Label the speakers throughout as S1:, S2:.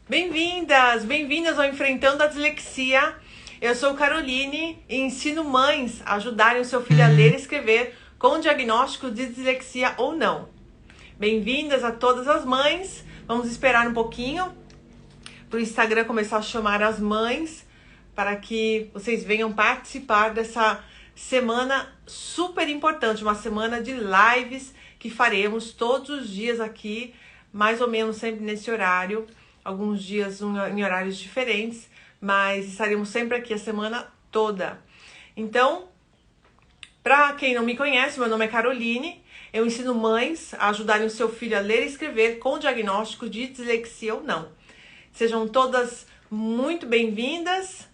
S1: Bem-vindas, bem-vindas ao Enfrentando a Dislexia. Eu sou Caroline e ensino mães a ajudarem o seu filho a ler e escrever com diagnóstico de dislexia ou não. Bem-vindas a todas as mães. Vamos esperar um pouquinho para o Instagram começar a chamar as mães para que vocês venham participar dessa semana super importante, uma semana de lives que faremos todos os dias aqui, mais ou menos sempre nesse horário, alguns dias em horários diferentes, mas estaremos sempre aqui a semana toda. Então, para quem não me conhece, meu nome é Caroline, eu ensino mães a ajudarem o seu filho a ler e escrever com diagnóstico de dislexia ou não. Sejam todas muito bem-vindas.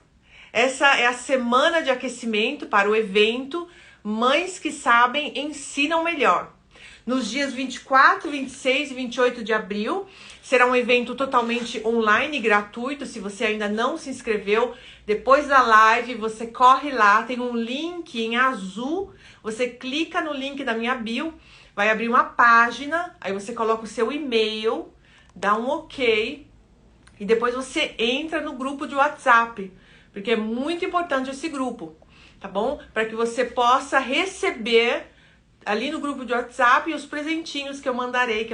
S1: Essa é a semana de aquecimento para o evento Mães que Sabem Ensinam Melhor. Nos dias 24, 26 e 28 de abril, será um evento totalmente online e gratuito. Se você ainda não se inscreveu, depois da live, você corre lá, tem um link em azul, você clica no link da minha bio, vai abrir uma página, aí você coloca o seu e-mail, dá um ok, e depois você entra no grupo de WhatsApp, porque é muito importante esse grupo, tá bom? Para que você possa receber ali no grupo de WhatsApp os presentinhos que eu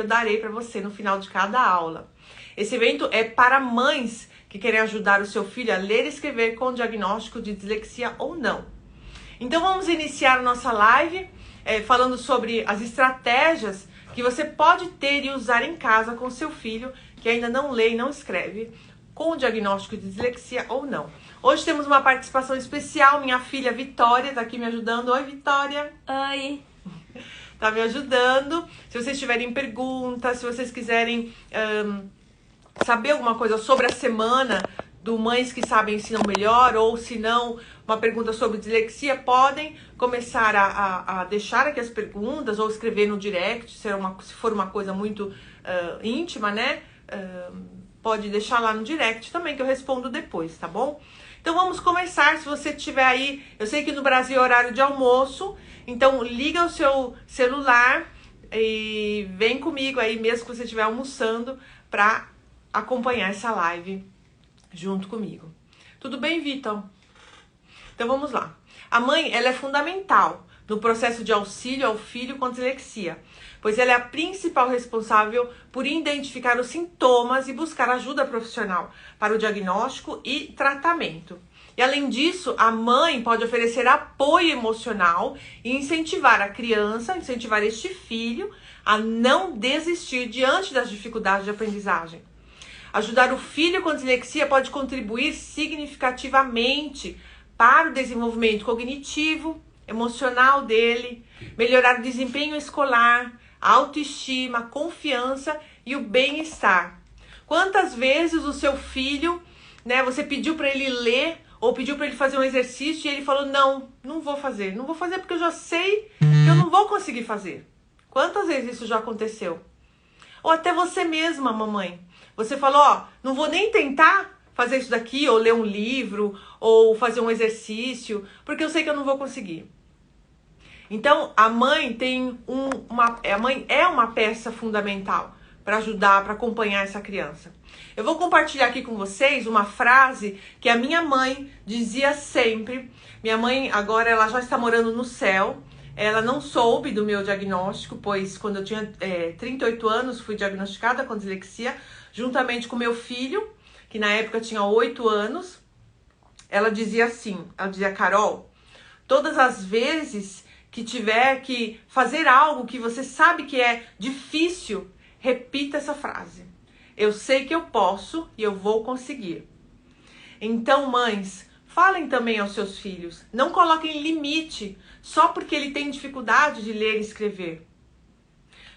S1: darei para você no final de cada aula. Esse evento é para mães que querem ajudar o seu filho a ler e escrever com diagnóstico de dislexia ou não. Então vamos iniciar a nossa live falando sobre as estratégias que você pode ter e usar em casa com seu filho que ainda não lê e não escreve com diagnóstico de dislexia ou não. Hoje temos uma participação especial, minha filha Vitória está aqui me ajudando. Oi, Vitória.
S2: Oi.
S1: Tá me ajudando. Se vocês tiverem perguntas, se vocês quiserem saber alguma coisa sobre a semana do Mães que Sabem Ensinam Melhor, ou se não, uma pergunta sobre dislexia, podem começar a deixar aqui as perguntas ou escrever no direct, se for uma coisa muito íntima, né? Pode deixar lá no direct também, que eu respondo depois, tá bom? Então vamos começar. Se você tiver aí, eu sei que no Brasil é horário de almoço, então liga o seu celular e vem comigo aí, mesmo que você estiver almoçando, para acompanhar essa live junto comigo. Tudo bem, Vitor? Então vamos lá. A mãe, ela é fundamental no processo de auxílio ao filho com dislexia, pois ela é a principal responsável por identificar os sintomas e buscar ajuda profissional para o diagnóstico e tratamento. E além disso, a mãe pode oferecer apoio emocional e incentivar a criança, incentivar este filho a não desistir diante das dificuldades de aprendizagem. Ajudar o filho com dislexia pode contribuir significativamente para o desenvolvimento cognitivo, emocional dele, melhorar o desempenho escolar, a autoestima, a confiança e o bem-estar. Quantas vezes o seu filho, né, você pediu para ele ler ou pediu para ele fazer um exercício e ele falou, não vou fazer porque eu já sei que eu não vou conseguir fazer. Quantas vezes isso já aconteceu? Ou até você mesma, mamãe. Você falou, não vou nem tentar fazer isso daqui, ou ler um livro, ou fazer um exercício, porque eu sei que eu não vou conseguir. Então, a mãe é uma peça fundamental para ajudar, para acompanhar essa criança. Eu vou compartilhar aqui com vocês uma frase que a minha mãe dizia sempre. Minha mãe agora ela já está morando no céu. Ela não soube do meu diagnóstico, pois quando eu tinha 38 anos fui diagnosticada com dislexia, juntamente com meu filho, que na época tinha 8 anos. Ela dizia assim, Carol, todas as vezes que tiver que fazer algo que você sabe que é difícil, repita essa frase. Eu sei que eu posso e eu vou conseguir. Então, mães, falem também aos seus filhos. Não coloquem limite só porque ele tem dificuldade de ler e escrever.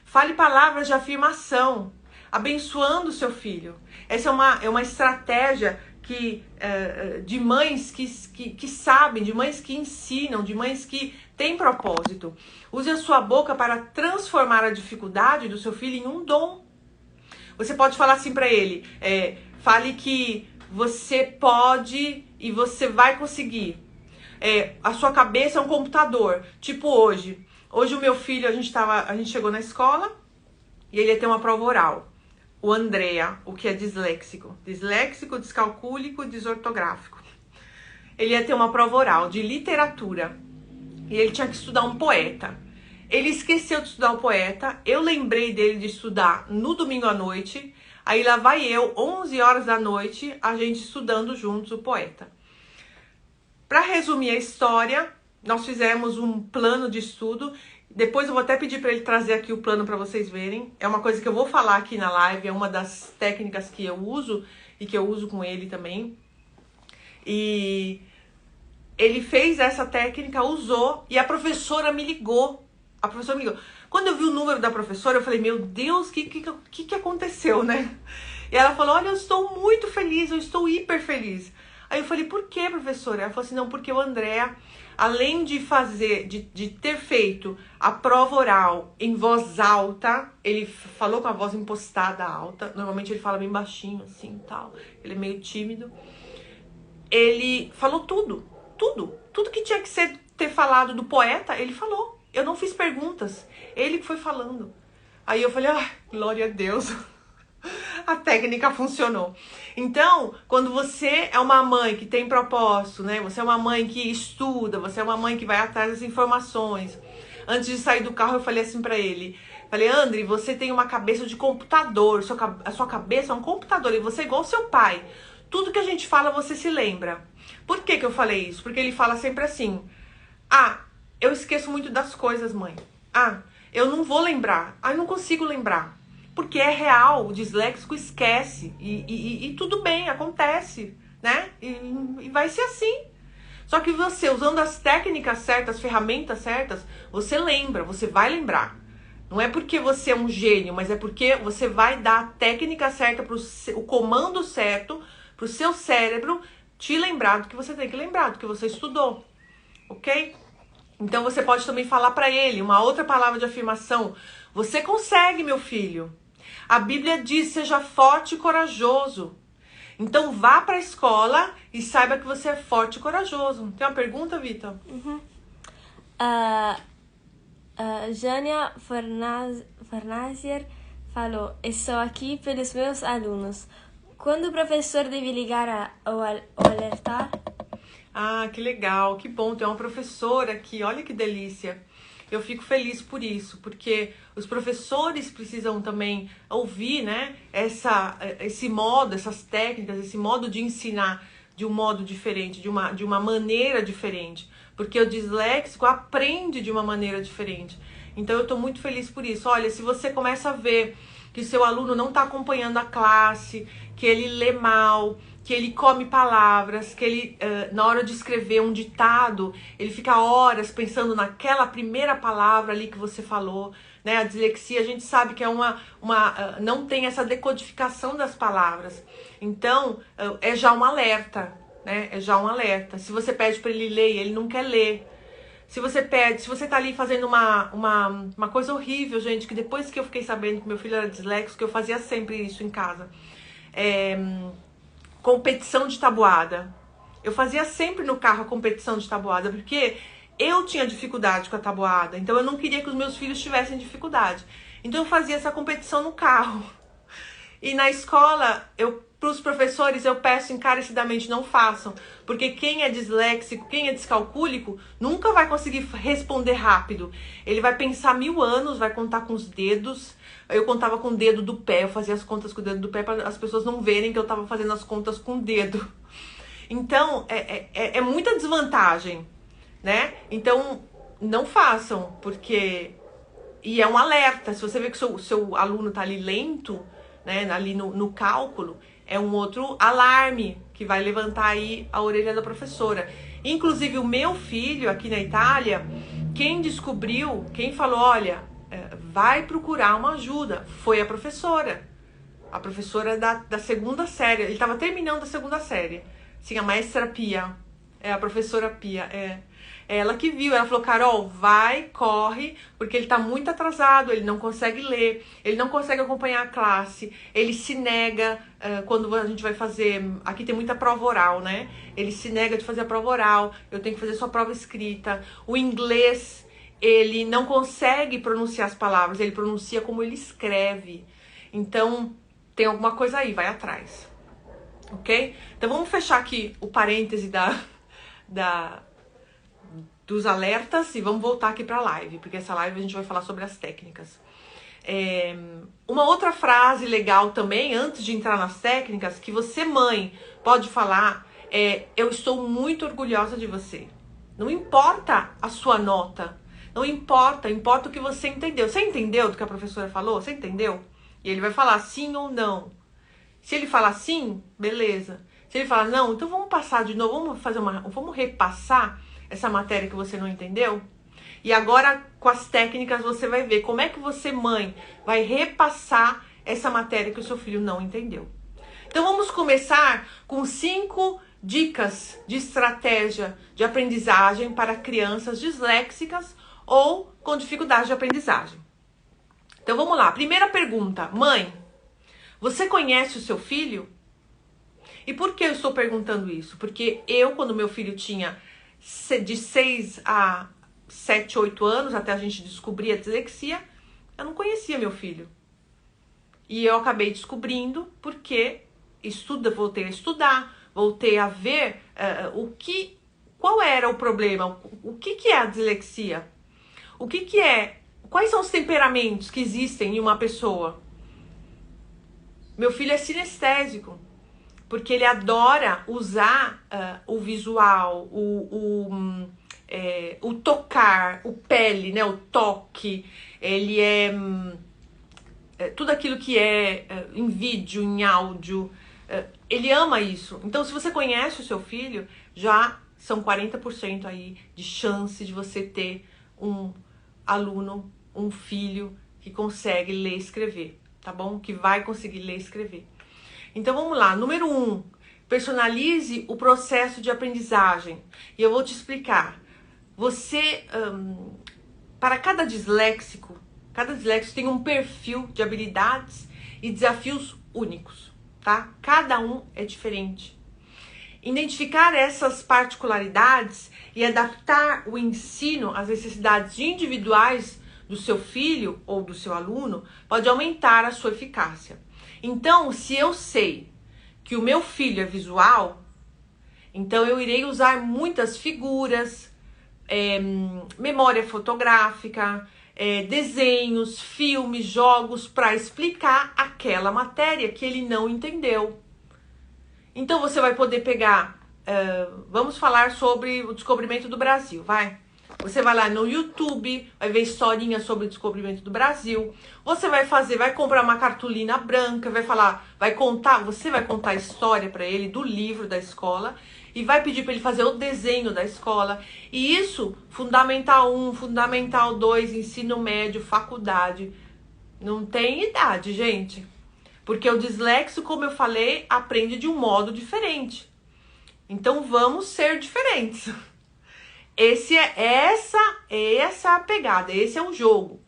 S1: Fale palavras de afirmação, abençoando o seu filho. Essa é uma estratégia de mães que sabem, de mães que ensinam, de mães que têm propósito. Use a sua boca para transformar a dificuldade do seu filho em um dom. Você pode falar assim para ele, fale que você pode e você vai conseguir. A sua cabeça é um computador, tipo hoje. Hoje o meu filho, a gente chegou na escola e ele ia ter uma prova oral. o Andrea, o que é disléxico, descalcúlico, desortográfico. Ele ia ter uma prova oral de literatura e ele tinha que estudar um poeta. Ele esqueceu de estudar o poeta, eu lembrei dele de estudar no domingo à noite, aí lá vai eu, 11 horas da noite, a gente estudando juntos o poeta. Para resumir a história, nós fizemos um plano de estudo. Depois eu vou até pedir para ele trazer aqui o plano para vocês verem. É uma coisa que eu vou falar aqui na live, é uma das técnicas que eu uso e que eu uso com ele também. E ele fez essa técnica, usou, e a professora me ligou. A professora me ligou. Quando eu vi o número da professora, eu falei, meu Deus, o que aconteceu, né? E ela falou, olha, eu estou muito feliz, eu estou hiper feliz. Aí eu falei, por que, professora? Ela falou assim, não, porque o André, além de ter feito a prova oral em voz alta, ele falou com a voz impostada alta, normalmente ele fala bem baixinho, assim, tal, ele é meio tímido. Ele falou tudo que tinha que ter falado do poeta, ele falou. Eu não fiz perguntas, ele que foi falando. Aí eu falei, glória a Deus. A técnica funcionou. Então, quando você é uma mãe que tem propósito, né? Você é uma mãe que estuda, você é uma mãe que vai atrás das informações. Antes de sair do carro, eu falei assim pra ele. Falei, André, você tem uma cabeça de computador. A sua cabeça é um computador e você é igual ao seu pai. Tudo que a gente fala, você se lembra. Por que eu falei isso? Porque ele fala sempre assim. Eu esqueço muito das coisas, mãe. Eu não vou lembrar. Eu não consigo lembrar. Porque é real, o disléxico esquece. E tudo bem, acontece, né? E vai ser assim. Só que você, usando as técnicas certas, as ferramentas certas, você lembra, você vai lembrar. Não é porque você é um gênio, mas é porque você vai dar a técnica certa, o comando certo, pro seu cérebro te lembrar do que você tem que lembrar, do que você estudou. Ok? Então você pode também falar para ele uma outra palavra de afirmação. Você consegue, meu filho. A Bíblia diz, seja forte e corajoso. Então vá para a escola e saiba que você é forte e corajoso. Tem uma pergunta, Vitor?
S2: Jânia Farnazier falou, estou aqui pelos meus alunos. Quando o professor deve ligar ou alertar?
S1: Que legal, que bom, tem uma professora aqui, olha que delícia. Eu fico feliz por isso, porque os professores precisam também ouvir, né, esse modo, essas técnicas, esse modo de ensinar de um modo diferente, de uma maneira diferente. Porque o disléxico aprende de uma maneira diferente. Então eu estou muito feliz por isso. Olha, se você começa a ver que seu aluno não está acompanhando a classe, que ele lê mal, que ele come palavras, que ele, na hora de escrever um ditado, ele fica horas pensando naquela primeira palavra ali que você falou, né? A dislexia, a gente sabe que é não tem essa decodificação das palavras. Então, é já um alerta, né? É já um alerta. Se você pede para ele ler e ele não quer ler, se você tá ali fazendo uma coisa horrível, gente, que depois que eu fiquei sabendo que meu filho era disléxico, eu fazia sempre isso em casa. Competição de tabuada. Eu fazia sempre no carro a competição de tabuada, porque eu tinha dificuldade com a tabuada. Então eu não queria que os meus filhos tivessem dificuldade. Então eu fazia essa competição no carro. E na escola, para os professores, eu peço encarecidamente, não façam. Porque quem é disléxico, quem é descalcúlico, nunca vai conseguir responder rápido. Ele vai pensar 1000 anos, vai contar com os dedos. Eu contava com o dedo do pé, eu fazia as contas com o dedo do pé para as pessoas não verem que eu estava fazendo as contas com o dedo. Então, é muita desvantagem, né? Então, não façam, porque... E é um alerta, se você vê que o seu aluno está ali lento, né, ali no cálculo, é um outro alarme que vai levantar aí a orelha da professora. Inclusive, o meu filho aqui na Itália, quem descobriu, quem falou, olha... vai procurar uma ajuda, foi a professora da segunda série, ele estava terminando a segunda série, sim, a maestra Pia, a professora Pia, ela que viu, ela falou, Carol, vai, corre, porque ele está muito atrasado, ele não consegue ler, ele não consegue acompanhar a classe, ele se nega, quando a gente vai fazer, aqui tem muita prova oral, né, ele se nega de fazer a prova oral, eu tenho que fazer só prova escrita, o inglês, ele não consegue pronunciar as palavras, ele pronuncia como ele escreve. Então, tem alguma coisa aí, vai atrás. Ok? Então vamos fechar aqui o parêntese dos alertas e vamos voltar aqui para a live, porque essa live a gente vai falar sobre as técnicas. Uma outra frase legal também, antes de entrar nas técnicas, que você, mãe, pode falar é: eu estou muito orgulhosa de você. Não importa a sua nota, não importa, importa o que você entendeu. Você entendeu do que a professora falou? Você entendeu? E ele vai falar sim ou não. Se ele falar sim, beleza. Se ele falar não, então vamos passar de novo, vamos repassar essa matéria que você não entendeu? E agora, com as técnicas, você vai ver como é que você, mãe, vai repassar essa matéria que o seu filho não entendeu. Então, vamos começar com 5 dicas de estratégia de aprendizagem para crianças disléxicas ou com dificuldade de aprendizagem. Então, vamos lá. Primeira pergunta. Mãe, você conhece o seu filho? E por que eu estou perguntando isso? Porque eu, quando meu filho tinha de 6 a 7, 8 anos, até a gente descobrir a dislexia, eu não conhecia meu filho. E eu acabei descobrindo porque voltei a estudar, voltei a ver qual era o problema, o que é a dislexia, quais são os temperamentos que existem em uma pessoa. Meu filho é sinestésico, porque ele adora usar o visual, o tocar, o pele, né, o toque. Ele tudo aquilo que em vídeo, em áudio, ele ama isso. Então, se você conhece o seu filho, já são 40% aí de chance de você ter um aluno, um filho que consegue ler e escrever. Tá bom? Que vai conseguir ler e escrever. Então vamos lá. Número 1. Personalize o processo de aprendizagem. E eu vou te explicar. Você, para cada disléxico tem um perfil de habilidades e desafios únicos, tá? Cada um é diferente. Identificar essas particularidades e adaptar o ensino às necessidades individuais do seu filho ou do seu aluno pode aumentar a sua eficácia. Então, se eu sei que o meu filho é visual, então eu irei usar muitas figuras, memória fotográfica, desenhos, filmes, jogos para explicar aquela matéria que ele não entendeu. Então você vai poder pegar, vamos falar sobre o descobrimento do Brasil, vai? Você vai lá no YouTube, vai ver historinhas sobre o descobrimento do Brasil. Você vai comprar uma cartolina branca, você vai contar a história para ele do livro da escola e vai pedir para ele fazer o desenho da escola. E isso, Fundamental 1, Fundamental 2, ensino médio, faculdade. Não tem idade, gente. Porque o dislexo, como eu falei, aprende de um modo diferente. Então vamos ser diferentes. Essa é a pegada, esse é o jogo.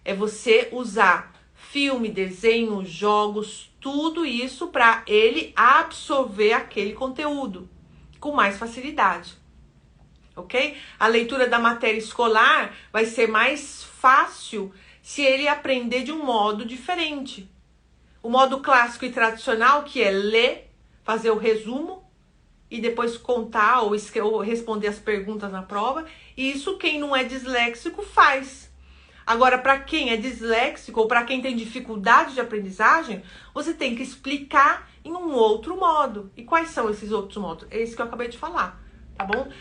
S1: É você usar filme, desenho, jogos, tudo isso para ele absorver aquele conteúdo com mais facilidade. Ok? A leitura da matéria escolar vai ser mais fácil se ele aprender de um modo diferente. O modo clássico e tradicional, que é ler, fazer o resumo, e depois contar ou responder as perguntas na prova. E isso quem não é disléxico faz. Agora, para quem é disléxico ou para quem tem dificuldade de aprendizagem, você tem que explicar em um outro modo. E quais são esses outros modos? É esse que eu acabei de falar, tá bom?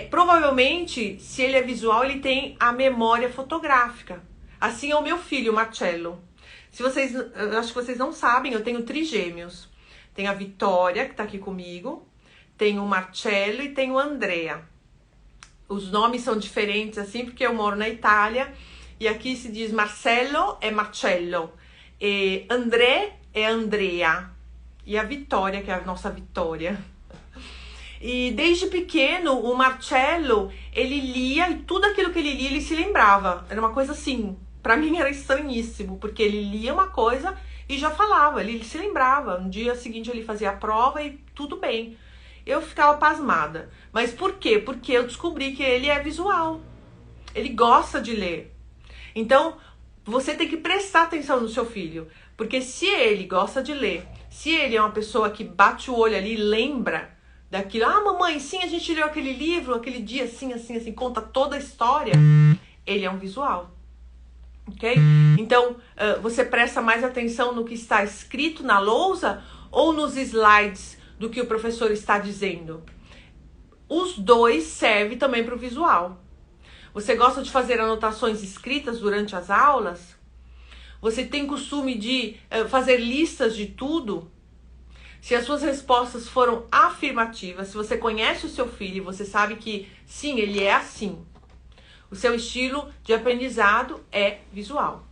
S1: Provavelmente, se ele é visual, ele tem a memória fotográfica. Assim é o meu filho, o Marcello. Eu acho que vocês não sabem, eu tenho trigêmeos. Tem a Vitória, que tá aqui comigo. Tem o Marcello e tem o Andrea. Os nomes são diferentes assim, porque eu moro na Itália. E aqui se diz Marcello é Marcello. E André é Andrea. E a Vitória, que é a nossa Vitória. E desde pequeno, o Marcello, ele lia e tudo aquilo que ele lia, ele se lembrava. Era uma coisa assim, pra mim era estranhíssimo, porque ele lia uma coisa e já falava, ele se lembrava. No dia seguinte ele fazia a prova e tudo bem. Eu ficava pasmada. Mas por quê? Porque eu descobri que ele é visual. Ele gosta de ler. Então, você tem que prestar atenção no seu filho. Porque se ele gosta de ler, se ele é uma pessoa que bate o olho ali e lembra daquilo, ah, mamãe, sim, a gente leu aquele livro, aquele dia, assim, assim, assim, conta toda a história, ele é um visual. Ok? Então, você presta mais atenção no que está escrito na lousa ou nos slides do que o professor está dizendo? Os dois servem também para o visual. Você gosta de fazer anotações escritas durante as aulas? Você tem costume de fazer listas de tudo? Se as suas respostas foram afirmativas, se você conhece o seu filho e você sabe que sim, ele é assim, o seu estilo de aprendizado é visual.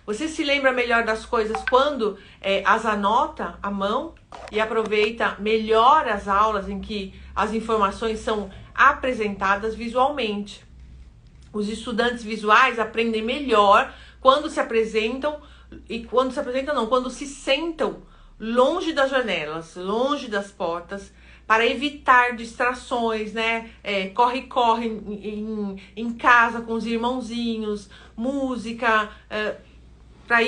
S1: Você se lembra melhor das coisas quando as anota à mão e aproveita melhor as aulas em que as informações são apresentadas visualmente. Os estudantes visuais aprendem melhor quando se apresentam, quando se sentam longe das janelas, longe das portas, para evitar distrações, né? Corre em casa com os irmãozinhos, música, para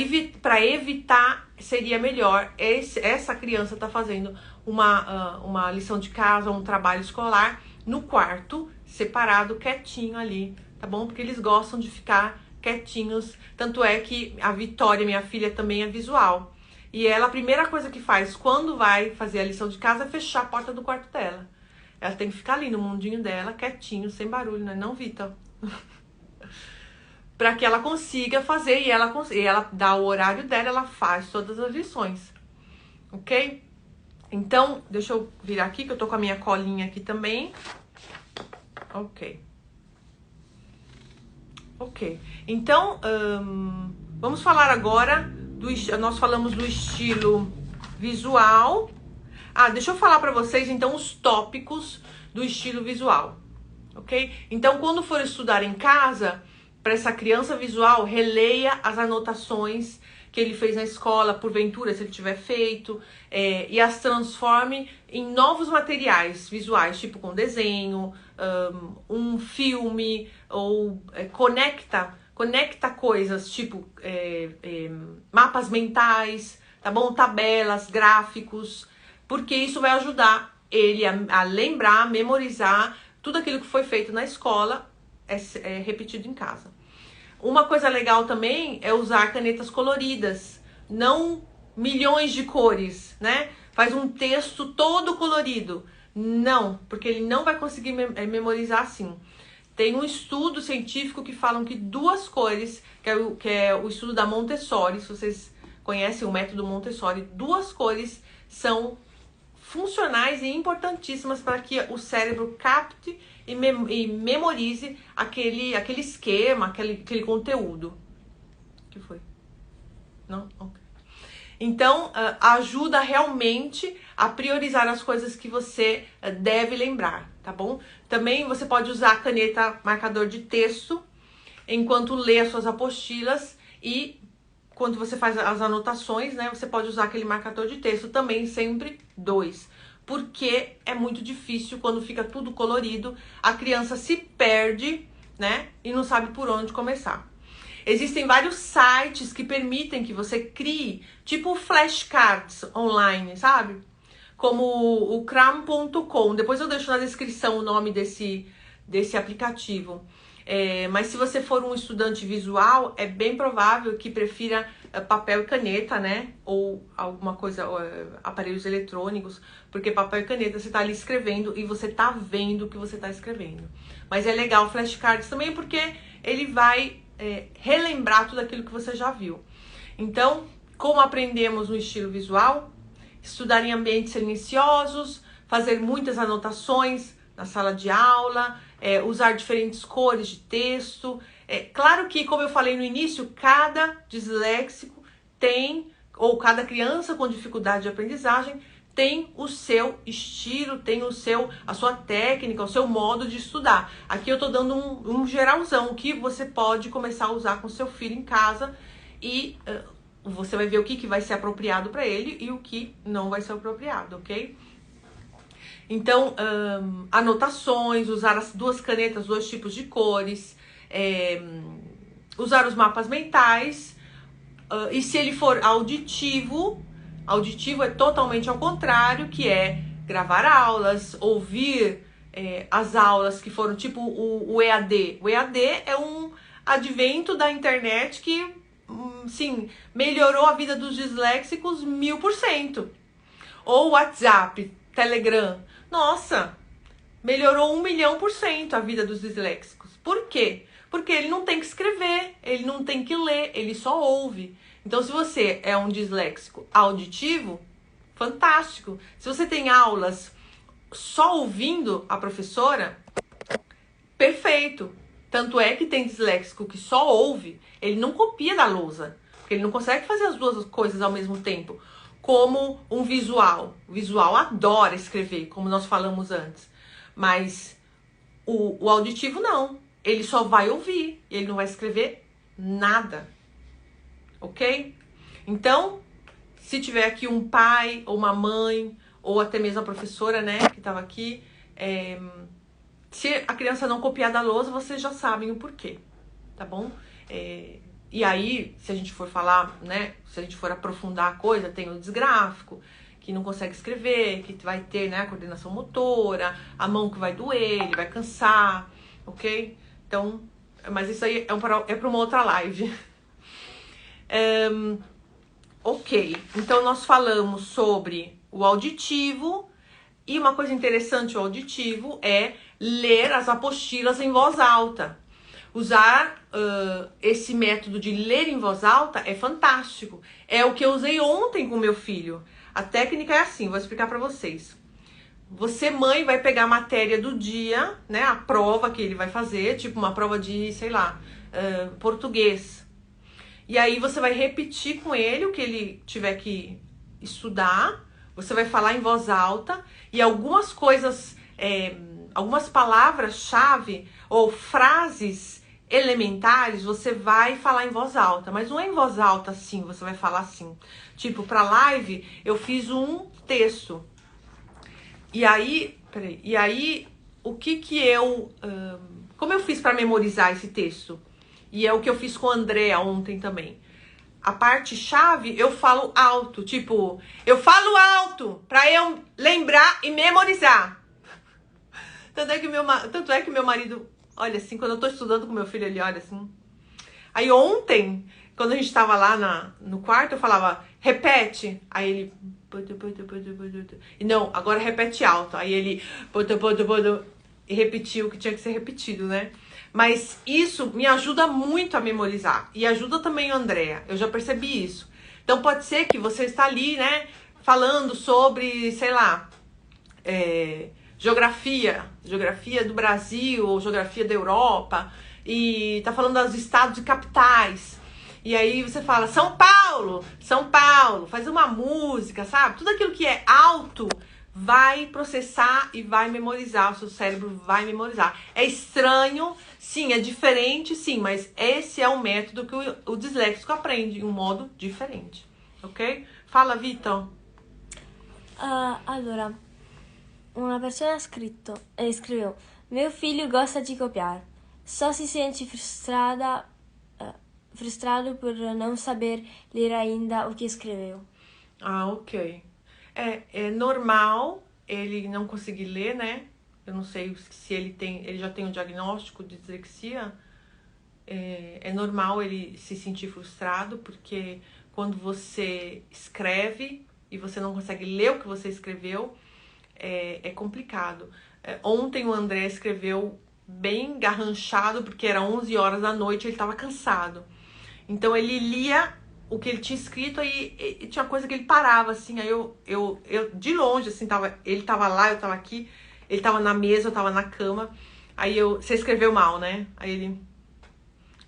S1: evitar, seria melhor essa criança tá fazendo uma lição de casa, um trabalho escolar no quarto, separado, quietinho ali, tá bom? Porque eles gostam de ficar quietinhos, tanto é que a Vitória, minha filha, também é visual. E ela, a primeira coisa que faz quando vai fazer a lição de casa é fechar a porta do quarto dela. Ela tem que ficar ali no mundinho dela, quietinho, sem barulho, né? Não, Vitor? Para que ela consiga fazer e ela dá o horário dela, ela faz todas as lições. Ok? Então, deixa eu virar aqui, que eu tô com a minha colinha aqui também. Ok. Ok. Então, vamos falar agora nós falamos do estilo visual. Deixa eu falar para vocês, então, os tópicos do estilo visual, ok? Então, quando for estudar em casa, para essa criança visual, releia as anotações que ele fez na escola, porventura, se ele tiver feito, e as transforme em novos materiais visuais, tipo com desenho, um filme, ou conecta coisas, tipo mapas mentais, tá bom? Tabelas, gráficos, porque isso vai ajudar ele a lembrar, a memorizar tudo aquilo que foi feito na escola, repetido em casa. Uma coisa legal também é usar canetas coloridas, não milhões de cores, né? Faz um texto todo colorido. Não, porque ele não vai conseguir memorizar assim. Tem um estudo científico que falam que 2 cores, que é o estudo da Montessori, se vocês conhecem o método Montessori, 2 cores são funcionais e importantíssimas para que o cérebro capte e memorize aquele esquema, aquele conteúdo. O que foi? Não? Ok. Então, ajuda realmente a priorizar as coisas que você deve lembrar, tá bom? Também você pode usar a caneta marcador de texto enquanto lê as suas apostilas e quando você faz as anotações, né? Você pode usar aquele marcador de texto também, sempre 2. Porque é muito difícil quando fica tudo colorido, a criança se perde, né? E não sabe por onde começar. Existem vários sites que permitem que você crie, tipo flashcards online, sabe? Como o cram.com. Depois eu deixo na descrição o nome desse aplicativo. Mas se você for um estudante visual, é bem provável que prefira papel e caneta, né? Ou alguma coisa, aparelhos eletrônicos, porque papel e caneta você tá ali escrevendo e você tá vendo o que você tá escrevendo. Mas é legal flashcards também porque ele vai relembrar tudo aquilo que você já viu. Então, como aprendemos no estilo visual? Estudar em ambientes silenciosos, fazer muitas anotações na sala de aula, usar diferentes cores de texto. Claro que, como eu falei no início, cada disléxico tem, ou cada criança com dificuldade de aprendizagem, tem o seu estilo, tem a sua técnica, o seu modo de estudar. Aqui eu tô dando um geralzão que você pode começar a usar com seu filho em casa e você vai ver o que vai ser apropriado para ele e o que não vai ser apropriado, ok? Então, anotações, usar as 2 canetas, 2 tipos de cores, usar os mapas mentais, E se ele for auditivo, auditivo é totalmente ao contrário, que é gravar aulas, ouvir as aulas que foram tipo o EAD. O EAD é um advento da internet que, sim, melhorou a vida dos disléxicos 1000%. Ou WhatsApp, Telegram. Nossa, melhorou 1.000.000% a vida dos disléxicos. Por quê? Porque ele não tem que escrever, ele não tem que ler, ele só ouve. Então, se você é um disléxico auditivo, fantástico. Se você tem aulas só ouvindo a professora, perfeito. Tanto é que tem disléxico que só ouve, ele não copia da lousa, porque ele não consegue fazer as duas coisas ao mesmo tempo. Como um visual. O visual adora escrever, como nós falamos antes. Mas o auditivo não. Ele só vai ouvir, ele não vai escrever nada. Ok? Então, se tiver aqui um pai ou uma mãe, ou até mesmo a professora, né, que estava aqui, se a criança não copiar da lousa, vocês já sabem o porquê, tá bom? E aí, se a gente for falar, né, se a gente for aprofundar a coisa, tem o disgráfico, que não consegue escrever, que vai ter, né, a coordenação motora, a mão que vai doer, ele vai cansar, ok? Então, mas isso aí é para uma outra live. Ok, então nós falamos sobre o auditivo, e uma coisa interessante, o auditivo, é ler as apostilas em voz alta. Usar esse método de ler em voz alta é fantástico. É o que eu usei ontem com meu filho. A técnica é assim, vou explicar para vocês. Você, mãe, vai pegar a matéria do dia, né, a prova que ele vai fazer, tipo uma prova de, sei lá, português. E aí você vai repetir com ele o que ele tiver que estudar, você vai falar em voz alta, e algumas coisas, algumas palavras-chave ou frases elementares você vai falar em voz alta, mas não é em voz alta assim, você vai falar assim. Tipo, pra live eu fiz um texto. E aí, o que eu... como eu fiz para memorizar esse texto? E é o que eu fiz com a Andrea ontem também. A parte chave eu falo alto, tipo, eu falo alto pra eu lembrar e memorizar. Tanto é que meu marido olha assim, quando eu tô estudando com meu filho, ele olha assim. Aí ontem, quando a gente tava lá no quarto, eu falava, repete. Aí ele... E não, agora repete alto. Aí ele... E repetiu o que tinha que ser repetido, né? Mas isso me ajuda muito a memorizar. E ajuda também a Andrea. Eu já percebi isso. Então pode ser que você está ali, né? Falando sobre, sei lá... geografia do Brasil, ou geografia da Europa, e tá falando dos estados e capitais, e aí você fala São Paulo, faz uma música, sabe? Tudo aquilo que é alto vai processar e vai memorizar, o seu cérebro vai memorizar. É estranho, sim, é diferente, sim, mas esse é o método que o disléxico aprende, de um modo diferente, ok? Fala, Vitor.
S2: Allora, una persona escreveu: meu filho gosta de copiar, só se sente frustrado por não saber ler ainda o que escreveu.
S1: Ah, ok. É normal ele não conseguir ler, né? Eu não sei se ele já tem um diagnóstico de dislexia. É normal ele se sentir frustrado, porque quando você escreve e você não consegue ler o que você escreveu, é complicado. Ontem o André escreveu bem garranchado, porque era 11 horas da noite, ele estava cansado. Então ele lia o que ele tinha escrito, aí e tinha coisa que ele parava, assim, aí eu de longe, assim, ele tava lá, eu tava aqui, ele tava na mesa, eu tava na cama, aí você escreveu mal, né? Aí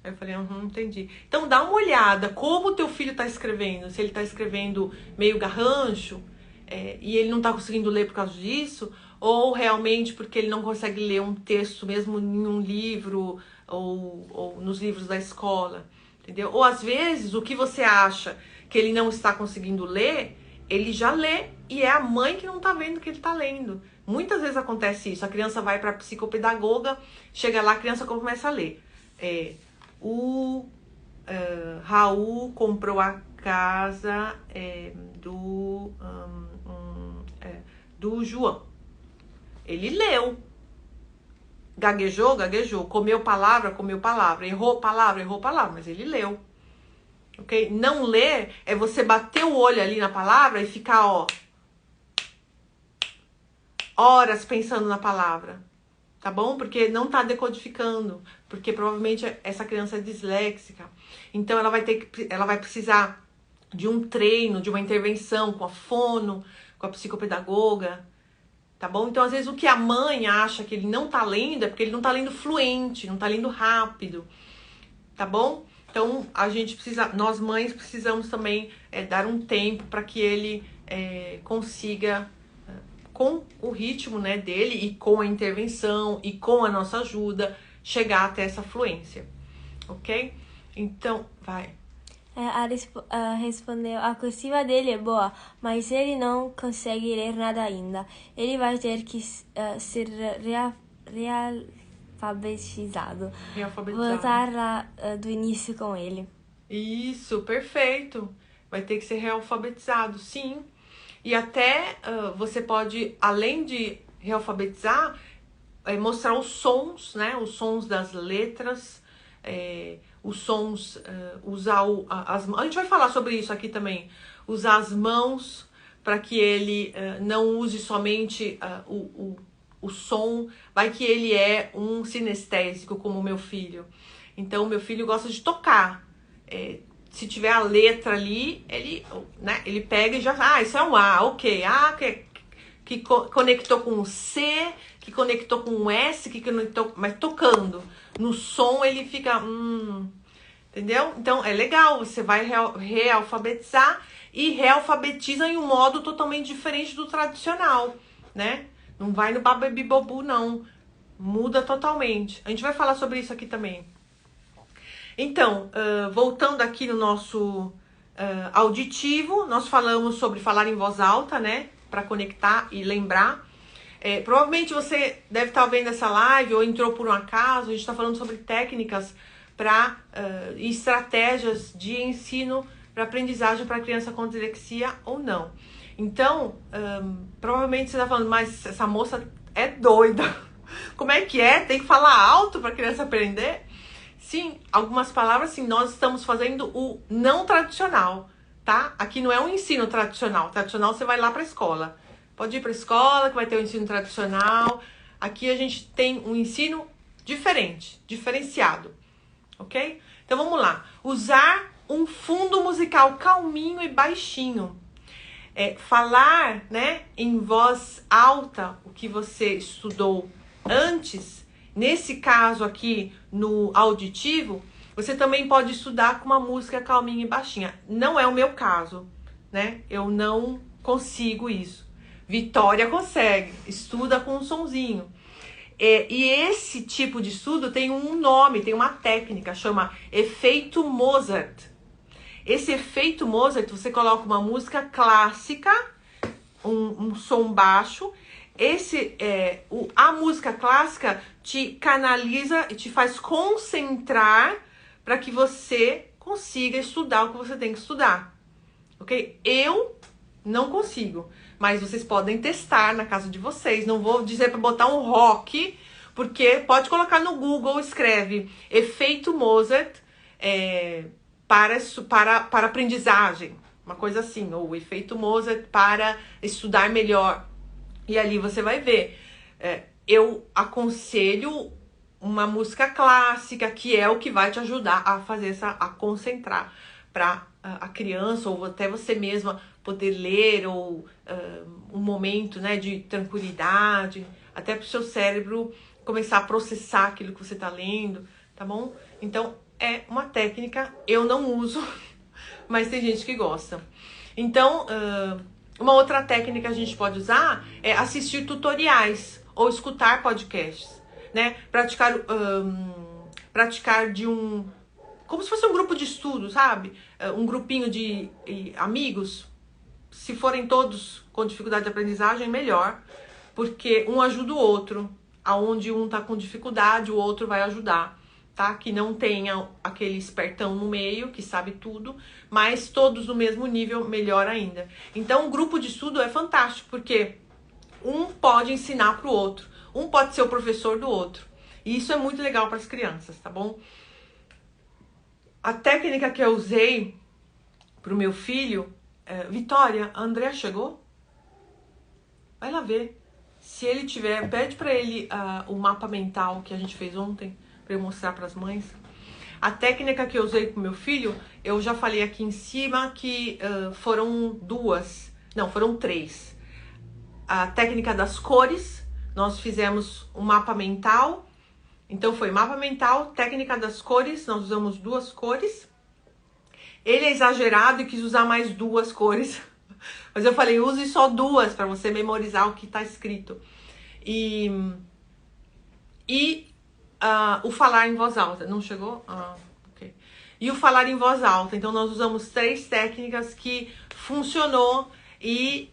S1: eu falei, entendi. Então dá uma olhada, como o teu filho tá escrevendo, se ele tá escrevendo meio garrancho, e ele não tá conseguindo ler por causa disso, ou realmente porque ele não consegue ler um texto mesmo em um livro, ou nos livros da escola. Entendeu? Ou às vezes o que você acha que ele não está conseguindo ler, ele já lê e é a mãe que não está vendo que ele está lendo. Muitas vezes acontece isso. A criança vai para a psicopedagoga, chega lá, a criança começa a ler. Raul comprou a casa do João. Ele leu. Gaguejou, gaguejou. Comeu palavra, errou palavra, mas ele leu. Ok? Não ler é você bater o olho ali na palavra e ficar, ó, horas pensando na palavra. Tá bom? Porque não tá decodificando. Porque provavelmente essa criança é disléxica. Então ela vai precisar de um treino, de uma intervenção com a fono, com a psicopedagoga. Tá bom? Então, às vezes, o que a mãe acha que ele não tá lendo é porque ele não tá lendo fluente, não tá lendo rápido. Tá bom? Então, nós mães precisamos também dar um tempo para que ele consiga, com o ritmo, né, dele e com a intervenção e com a nossa ajuda, chegar até essa fluência. Ok? Então, vai.
S2: Respondeu, a cursiva dele é boa, mas ele não consegue ler nada ainda. Ele vai ter que ser realfabetizado. Voltar lá do início com ele.
S1: Isso, perfeito. Vai ter que ser realfabetizado, sim. E até você pode, além de realfabetizar, mostrar os sons, né? Os sons das letras, os sons, usar as mãos. A gente vai falar sobre isso aqui também. Usar as mãos para que ele não use somente o som. Vai que ele é um sinestésico, como o meu filho. Então, o meu filho gosta de tocar. Se tiver a letra ali, ele pega e já... isso é um A, ok. A que conectou com o C, que conectou com o S, que conectou... Mas tocando. No som ele fica... entendeu? Então é legal, você vai realfabetizar e realfabetiza em um modo totalmente diferente do tradicional, né? Não vai no bababibobu, não. Muda totalmente. A gente vai falar sobre isso aqui também. Então, voltando aqui no nosso auditivo, nós falamos sobre falar em voz alta, né? Para conectar e lembrar. Provavelmente você deve estar vendo essa live ou entrou por um acaso. A gente está falando sobre técnicas e estratégias de ensino para aprendizagem para criança com dislexia ou não. Então, provavelmente você está falando, mas essa moça é doida. Como é que é? Tem que falar alto para a criança aprender? Sim, algumas palavras, sim, nós estamos fazendo o não tradicional, tá? Aqui não é um ensino tradicional. Tradicional você vai lá para a escola. Pode ir para a escola que vai ter o ensino tradicional. Aqui a gente tem um ensino diferente, diferenciado, ok? Então vamos lá. Usar um fundo musical calminho e baixinho. Falar, né, em voz alta o que você estudou antes. Nesse caso aqui, no auditivo, você também pode estudar com uma música calminha e baixinha. Não é o meu caso, né? Eu não consigo isso. Vitória consegue, estuda com um sonzinho. E esse tipo de estudo tem um nome, tem uma técnica, chama efeito Mozart. Esse efeito Mozart, você coloca uma música clássica, um som baixo. A música clássica te canaliza e te faz concentrar para que você consiga estudar o que você tem que estudar, ok? Eu não consigo, mas vocês podem testar na casa de vocês. Não vou dizer para botar um rock, porque pode colocar no Google, escreve efeito Mozart para aprendizagem, uma coisa assim, ou efeito Mozart para estudar melhor. E ali você vai ver. Eu aconselho uma música clássica, que é o que vai te ajudar a fazer a concentrar para a criança, ou até você mesma poder ler, ou um momento, né, de tranquilidade, até para o seu cérebro começar a processar aquilo que você está lendo, tá bom? Então, é uma técnica, eu não uso, mas tem gente que gosta. Então, uma outra técnica que a gente pode usar é assistir tutoriais ou escutar podcasts, né? Praticar como se fosse um grupo de estudo, sabe? Um grupinho de amigos. Se forem todos com dificuldade de aprendizagem, melhor, porque um ajuda o outro. Aonde um tá com dificuldade, o outro vai ajudar, tá? Que não tenha aquele espertão no meio, que sabe tudo, mas todos no mesmo nível, melhor ainda. Então, o grupo de estudo é fantástico, porque um pode ensinar para o outro, um pode ser o professor do outro. E isso é muito legal para as crianças, tá bom? A técnica que eu usei para o meu filho... Vitória, a Andrea chegou? Vai lá ver. Se ele tiver, pede para ele o mapa mental que a gente fez ontem, para eu mostrar para as mães. A técnica que eu usei com meu filho, eu já falei aqui em cima que foram foram 3. A técnica das cores, nós fizemos um mapa mental. Então foi mapa mental, técnica das cores, nós usamos 2 cores. Ele é exagerado e quis usar mais 2 cores. Mas eu falei, use só 2 para você memorizar o que está escrito. E o falar em voz alta. Não chegou? Ok. E o falar em voz alta. Então, nós usamos 3 técnicas que funcionou. E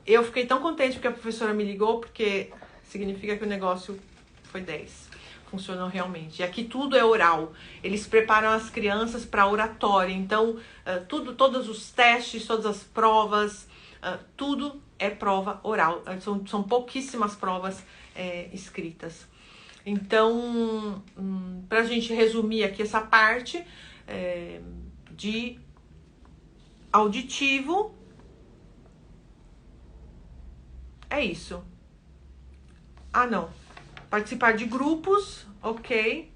S1: eu fiquei tão contente porque a professora me ligou, porque significa que o negócio foi 10. Funcionou realmente. E aqui tudo é oral. Eles preparam as crianças para oratória. Então, todos os testes, todas as provas, tudo é prova oral. São pouquíssimas provas escritas. Então, para a gente resumir aqui essa parte de auditivo, é isso. Não. Participar de grupos, ok.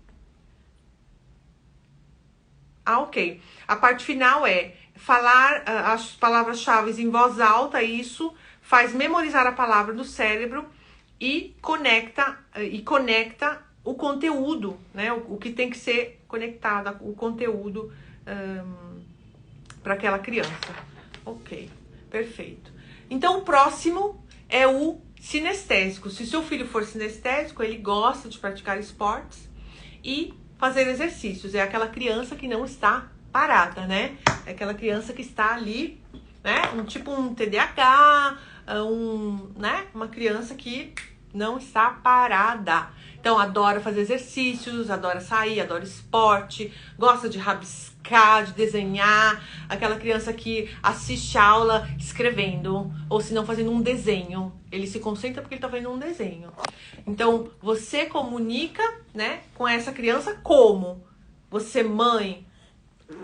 S1: Ok. A parte final é falar as palavras-chave em voz alta. Isso faz memorizar a palavra do cérebro e conecta o conteúdo, né? O que tem que ser conectado, o conteúdo para aquela criança. Ok, perfeito. Então, o próximo é o sinestésico. Se seu filho for sinestésico, ele gosta de praticar esportes e fazer exercícios. É aquela criança que não está parada, né? É aquela criança que está ali, né? Tipo um TDAH, né? Uma criança que não está parada. Então, adora fazer exercícios, adora sair, adora esporte, gosta de rabiscar, de desenhar. Aquela criança que assiste a aula escrevendo, ou se não fazendo um desenho. Ele se concentra porque ele está fazendo um desenho. Então, você comunica, né, com essa criança como? Você, mãe,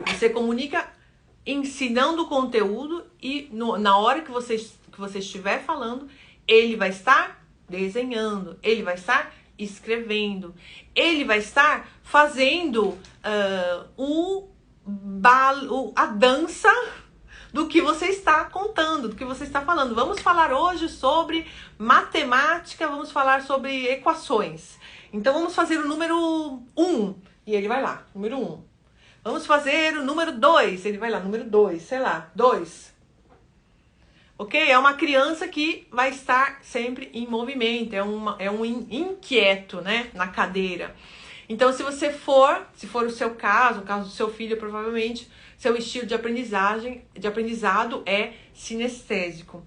S1: você comunica ensinando o conteúdo e na hora que você estiver falando, ele vai estar desenhando, ele vai estar escrevendo, ele vai estar fazendo a dança do que você está contando, do que você está falando. Vamos falar hoje sobre matemática, vamos falar sobre equações. Então vamos fazer o número 1, e ele vai lá, número 1. Vamos fazer o número 2, ele vai lá, número 2, sei lá, 2. Ok? É uma criança que vai estar sempre em movimento, é um inquieto, né, na cadeira. Então, se for o seu caso, o caso do seu filho, provavelmente, seu estilo de aprendizado é sinestésico.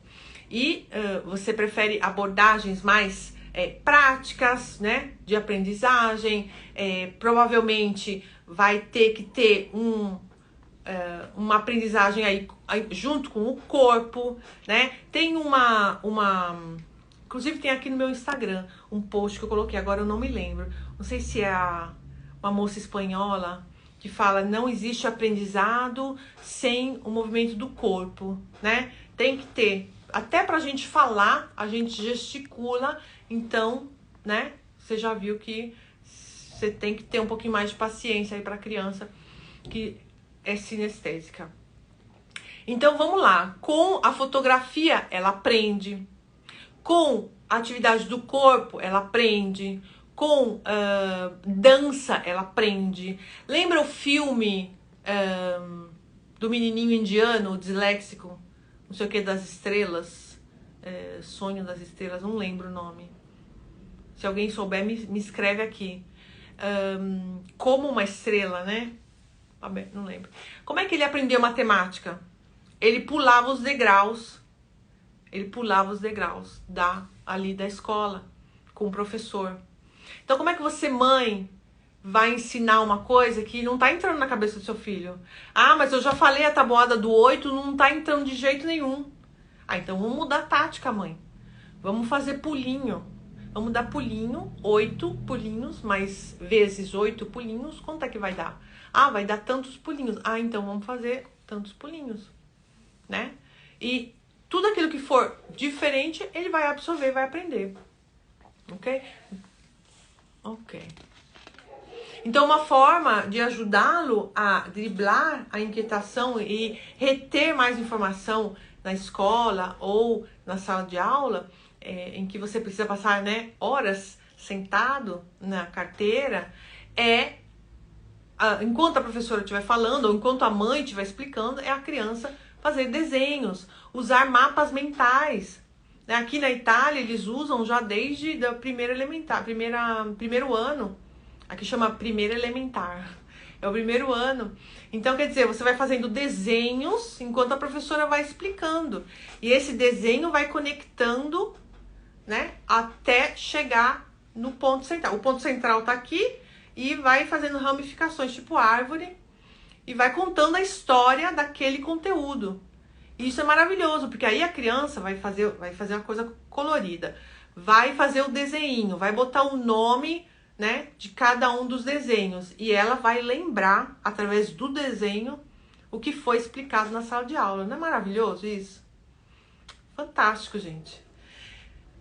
S1: E você prefere abordagens mais práticas, né, de aprendizagem, provavelmente vai ter que ter uma aprendizagem aí junto com o corpo, né? Tem inclusive tem aqui no meu Instagram um post que eu coloquei, agora eu não me lembro. Não sei se é uma moça espanhola que fala: não existe aprendizado sem o movimento do corpo, né? Tem que ter. Até pra gente falar, a gente gesticula, então, né? Você já viu que você tem que ter um pouquinho mais de paciência aí pra criança que é sinestésica. Então, vamos lá. Com a fotografia, ela aprende. Com a atividade do corpo, ela aprende. Com dança, ela aprende. Lembra o filme do menininho indiano, o disléxico? Não sei o que, das estrelas. Sonho das estrelas, não lembro o nome. Se alguém souber, me escreve aqui. Como uma estrela, né? Não lembro. Como é que ele aprendeu matemática? Ele pulava os degraus. Ele pulava os degraus ali da escola com o professor. Então, como é que você, mãe, vai ensinar uma coisa que não tá entrando na cabeça do seu filho. Ah, mas eu já falei a tabuada do 8, não tá entrando de jeito nenhum. Ah, então vamos mudar a tática, mãe. Vamos fazer pulinho. Vamos dar pulinho, 8 pulinhos, mais vezes 8 pulinhos, quanto é que vai dar? Ah, vai dar tantos pulinhos. Ah, então vamos fazer tantos pulinhos, né? E tudo aquilo que for diferente, ele vai absorver, vai aprender. Ok? Ok. Então, uma forma de ajudá-lo a driblar a inquietação e reter mais informação na escola ou na sala de aula, em que você precisa passar, né, horas sentado na carteira, enquanto a professora estiver falando ou enquanto a mãe estiver explicando, é a criança fazer desenhos, usar mapas mentais. Aqui na Itália, eles usam já desde o primeiro ano. Aqui chama primeiro elementar. É o primeiro ano. Então, quer dizer, você vai fazendo desenhos enquanto a professora vai explicando. E esse desenho vai conectando, né, até chegar no ponto central. O ponto central tá aqui e vai fazendo ramificações, tipo árvore, e vai contando a história daquele conteúdo. E isso é maravilhoso, porque aí a criança vai fazer uma coisa colorida. Vai fazer o desenho, vai botar o nome, né, de cada um dos desenhos. E ela vai lembrar, através do desenho, o que foi explicado na sala de aula. Não é maravilhoso isso? Fantástico, gente.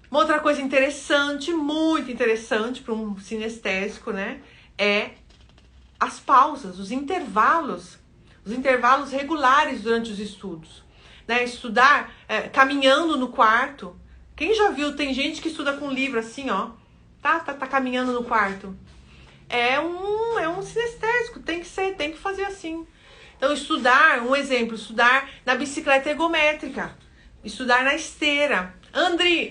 S1: Uma outra coisa interessante, muito interessante para um sinestésico, né, é as pausas, os intervalos regulares durante os estudos. Né, estudar caminhando no quarto. Quem já viu, tem gente que estuda com livro assim, ó. Tá caminhando no quarto. É um sinestésico, tem que fazer assim. Então, estudar na bicicleta ergométrica. Estudar na esteira. Andri,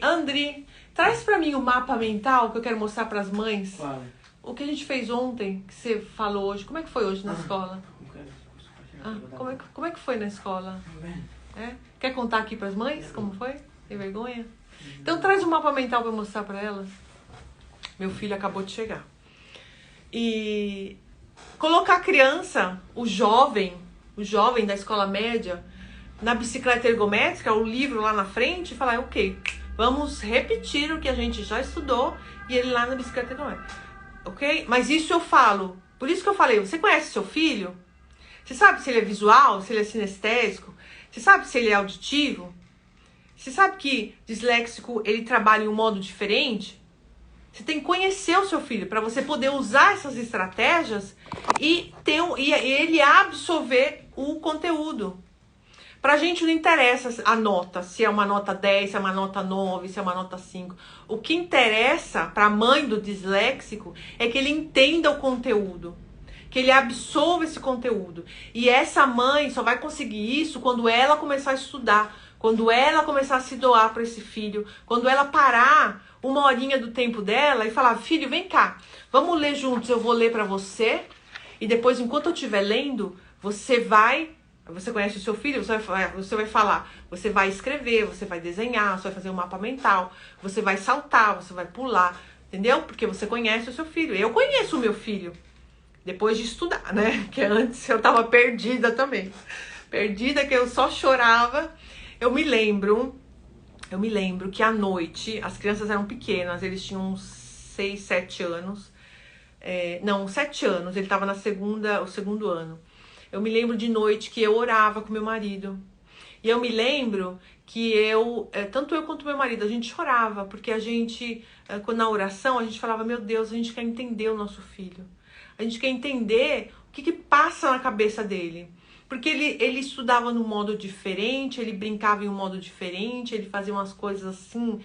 S1: traz pra mim o mapa mental que eu quero mostrar pras mães.
S3: Claro.
S1: O que a gente fez ontem, que você falou hoje. Como é que foi hoje na escola? Como é que foi na escola? Quer contar aqui pras mães como foi? Tem vergonha? Então traz um mapa mental pra mostrar pra elas. Meu filho acabou de chegar. E colocar a criança, o jovem da escola média, na bicicleta ergométrica, o livro lá na frente, e falar, ok, vamos repetir o que a gente já estudou e ele lá na bicicleta ergométrica. Ok? Mas isso eu falo. Por isso que eu falei, você conhece seu filho? Você sabe se ele é visual, se ele é sinestésico? Você sabe se ele é auditivo? Você sabe que disléxico, ele trabalha em um modo diferente? Você tem que conhecer o seu filho para você poder usar essas estratégias e ele absorver o conteúdo. Pra gente não interessa a nota, se é uma nota 10, se é uma nota 9, se é uma nota 5. O que interessa pra mãe do disléxico é que ele entenda o conteúdo, que ele absorva esse conteúdo. E essa mãe só vai conseguir isso quando ela começar a estudar, quando ela começar a se doar para esse filho, quando ela parar uma horinha do tempo dela e falar, filho, vem cá, vamos ler juntos, eu vou ler para você, e depois, enquanto eu estiver lendo, você conhece o seu filho, você vai falar, você vai escrever, você vai desenhar, você vai fazer um mapa mental, você vai saltar, você vai pular, entendeu? Porque você conhece o seu filho. Eu conheço o meu filho, depois de estudar, né? Que antes eu tava perdida também. Perdida, que eu só chorava. Eu me lembro que à noite, as crianças eram pequenas, eles tinham uns 6, 7 anos. 7 anos, ele tava o segundo ano. Eu me lembro de noite que eu orava com meu marido. E eu me lembro que tanto eu quanto meu marido, a gente chorava, porque a gente, na oração, a gente falava, meu Deus, a gente quer entender o nosso filho. A gente quer entender o que passa na cabeça dele. Porque ele estudava num modo diferente, ele brincava em um modo diferente, ele fazia umas coisas assim,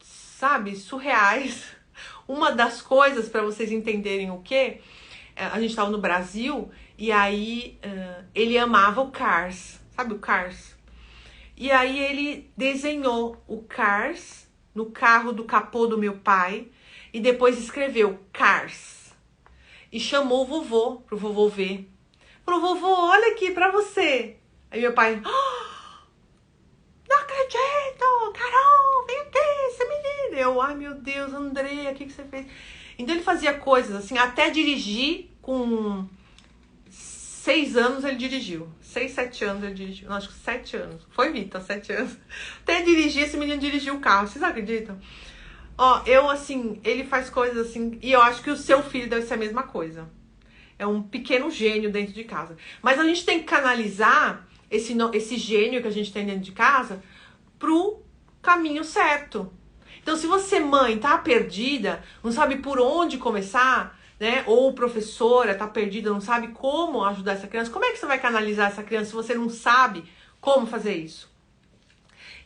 S1: sabe, surreais. Uma das coisas, para vocês entenderem o que, a gente estava no Brasil, e aí ele amava o Cars, sabe o Cars? E aí ele desenhou o Cars no carro do capô do meu pai, e depois escreveu Cars. E chamou o vovô, pro vovô ver. Falou, vovô, olha aqui pra você. Aí meu pai, não acredito, Carol, vem aqui, esse menino. Eu, ai meu Deus, André, o que você fez? Então ele fazia coisas assim, até dirigir com 6 anos ele dirigiu. 6, 7 anos ele dirigiu. Não, acho que 7 anos. Foi, Vitor, 7 anos. Até dirigir, esse menino dirigiu o carro. Vocês acreditam? Ó, eu assim, ele faz coisas assim, e eu acho que o seu filho deve ser a mesma coisa. É um pequeno gênio dentro de casa. Mas a gente tem que canalizar esse gênio que a gente tem dentro de casa pro caminho certo. Então, se você, mãe, tá perdida, não sabe por onde começar, né? Ou professora tá perdida, não sabe como ajudar essa criança, como é que você vai canalizar essa criança se você não sabe como fazer isso?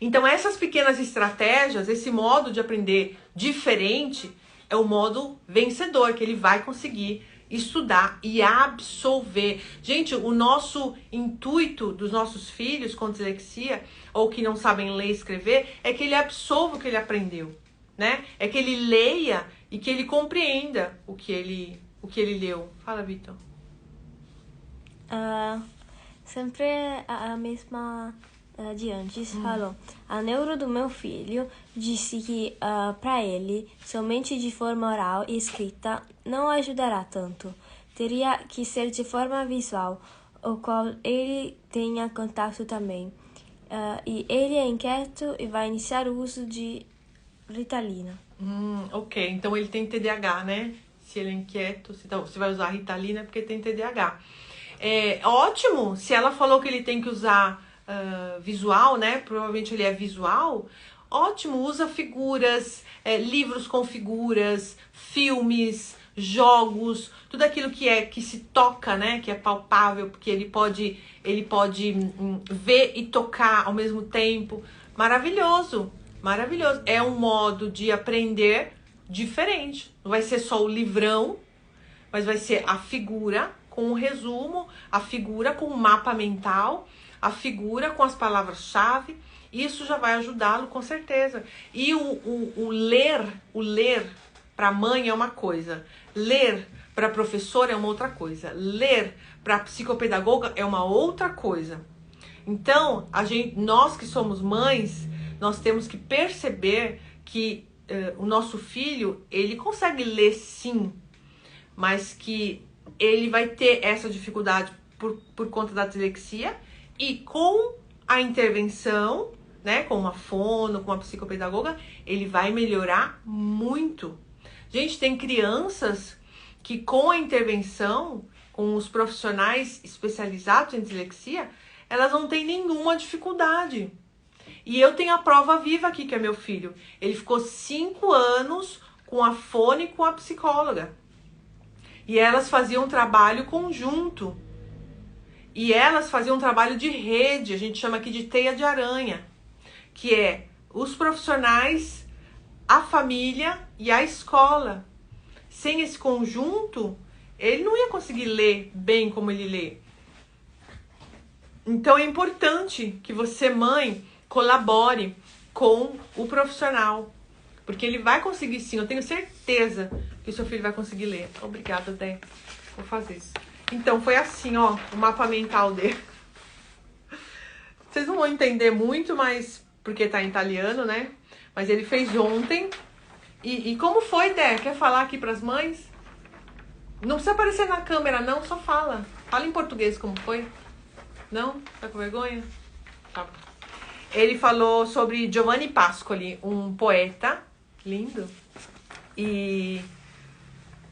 S1: Então, essas pequenas estratégias, esse modo de aprender diferente, é o modo vencedor, que ele vai conseguir estudar e absorver. Gente, o nosso intuito dos nossos filhos com dislexia, ou que não sabem ler e escrever, é que ele absorva o que ele aprendeu, né? É que ele leia e que ele compreenda o que ele leu. Fala, Vitor.
S2: Sempre a mesma de antes falou. A neuro do meu filho disse que para ele, somente de forma oral e escrita não ajudará tanto. Teria que ser de forma visual, o qual ele tenha contato também. E ele é inquieto e vai iniciar o uso de Ritalina.
S1: Ok, então ele tem TDAH, né? Se ele é inquieto, se vai usar Ritalina é porque tem TDAH. É ótimo, se ela falou que ele tem que usar visual, né? Provavelmente ele é visual. Ótimo, usa figuras, livros com figuras, filmes, jogos, tudo aquilo que se toca, né? Que é palpável, porque ele pode ver e tocar ao mesmo tempo. Maravilhoso, maravilhoso. É um modo de aprender diferente. Não vai ser só o livrão, mas vai ser a figura com o resumo, a figura com o mapa mental, a figura com as palavras-chave. Isso já vai ajudá-lo com certeza. E o ler para mãe é uma coisa, ler para professora é uma outra coisa, ler para psicopedagoga é uma outra coisa. Então, nós que somos mães, nós temos que perceber que o nosso filho, ele consegue ler sim, mas que ele vai ter essa dificuldade por conta da dislexia, e com a intervenção, né, com uma fono, com uma psicopedagoga, ele vai melhorar muito. Gente, tem crianças que com a intervenção, com os profissionais especializados em dislexia, elas não têm nenhuma dificuldade. E eu tenho a prova viva aqui, que é meu filho. Ele ficou 5 anos com a fono e com a psicóloga. E elas faziam um trabalho conjunto. E elas faziam um trabalho de rede, a gente chama aqui de teia de aranha, que é os profissionais, a família e a escola. Sem esse conjunto, ele não ia conseguir ler bem como ele lê. Então é importante que você, mãe, colabore com o profissional, porque ele vai conseguir sim, eu tenho certeza que o seu filho vai conseguir ler. Obrigada, Dé, vou fazer isso. Então, foi assim, ó, o mapa mental dele. Vocês não vão entender muito, mas porque tá em italiano, né? Mas ele fez ontem. E como foi, Dé? Quer falar aqui pras mães? Não precisa aparecer na câmera, não, só fala. Fala em português como foi. Não? Tá com vergonha? Tá. Ele falou sobre Giovanni Pascoli, um poeta lindo. E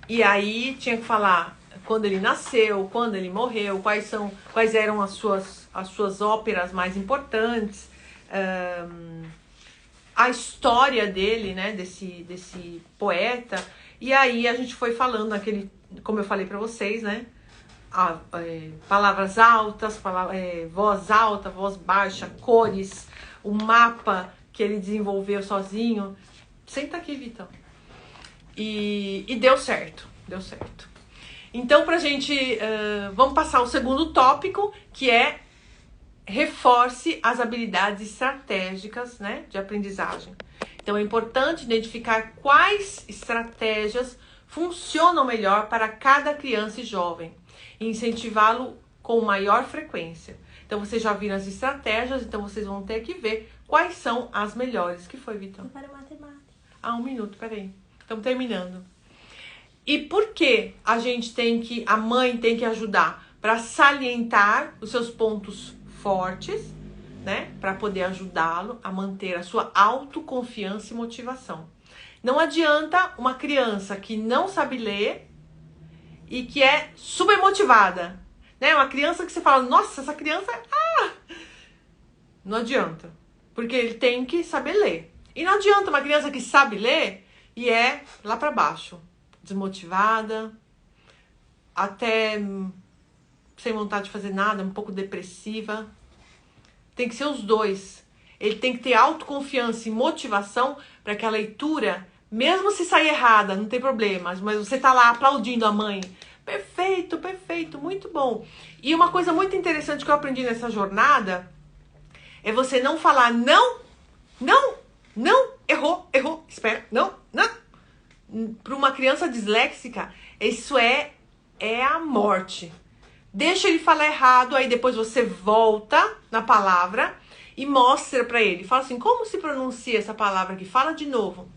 S1: aí tinha que falar quando ele nasceu, quando ele morreu, quais eram as suas óperas mais importantes, a história dele, né, desse poeta. E aí a gente foi falando como eu falei para vocês, né, palavras altas, voz alta, voz baixa, cores, o mapa que ele desenvolveu sozinho. Senta aqui, Vitão. E deu certo, deu certo. Então, pra gente, vamos passar ao segundo tópico, que é reforce as habilidades estratégicas, né, de aprendizagem. Então, é importante identificar quais estratégias funcionam melhor para cada criança e jovem e incentivá-lo com maior frequência. Então, vocês já viram as estratégias, então vocês vão ter que ver quais são as melhores. Que foi, Vitor?
S2: Para matemática.
S1: 1 minuto, peraí. Estamos terminando. E por que a mãe tem que ajudar? Para salientar os seus pontos fortes, né? Para poder ajudá-lo a manter a sua autoconfiança e motivação. Não adianta uma criança que não sabe ler e que é super motivada, né? Uma criança que você fala, nossa, essa criança, não adianta, porque ele tem que saber ler. E não adianta uma criança que sabe ler e é lá para baixo, desmotivada, até sem vontade de fazer nada, um pouco depressiva. Tem que ser os dois. Ele tem que ter autoconfiança e motivação para que a leitura, mesmo se sair errada, não tem problema, mas você tá lá aplaudindo a mãe. Perfeito, perfeito, muito bom. E uma coisa muito interessante que eu aprendi nessa jornada é você não falar não, errou, espera, não. Para uma criança disléxica, isso é a morte. Deixa ele falar errado, aí depois você volta na palavra e mostra pra ele. Fala assim, como se pronuncia essa palavra aqui? Fala de novo.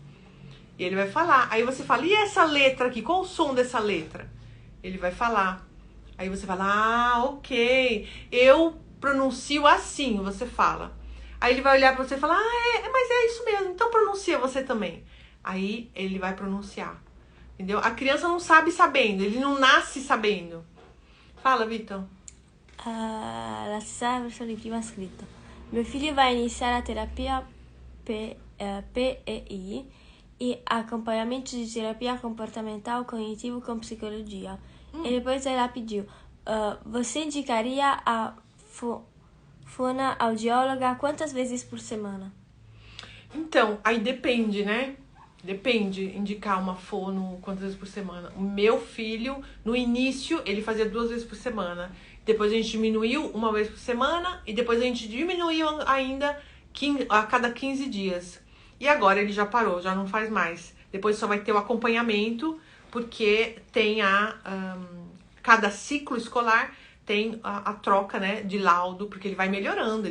S1: E ele vai falar. Aí você fala, e essa letra aqui? Qual o som dessa letra? Ele vai falar. Aí você fala, ok. Eu pronuncio assim, você fala. Aí ele vai olhar pra você e falar, mas é isso mesmo. Então pronuncia você também. Aí ele vai pronunciar. Entendeu? A criança não sabe sabendo, ele não nasce sabendo. Fala, Vitor.
S2: La stessa verso di prima scritto. Mio figlio va a iniziare a terapia PEI e acompanhamento de terapia comportamental cognitivo com psicologia. E depois ela pediu, você indicaria a fonoaudióloga quantas vezes por semana? Então, aí depende, né? Depende, indicar uma fono quantas vezes por semana. O meu filho, no início, ele fazia 2 vezes por semana. Depois a gente diminuiu 1 vez por semana. E depois a gente diminuiu ainda a cada 15 dias. E agora ele já parou, já não faz mais. Depois só vai ter o acompanhamento, porque tem cada ciclo escolar tem a troca, né, de laudo, porque ele vai melhorando,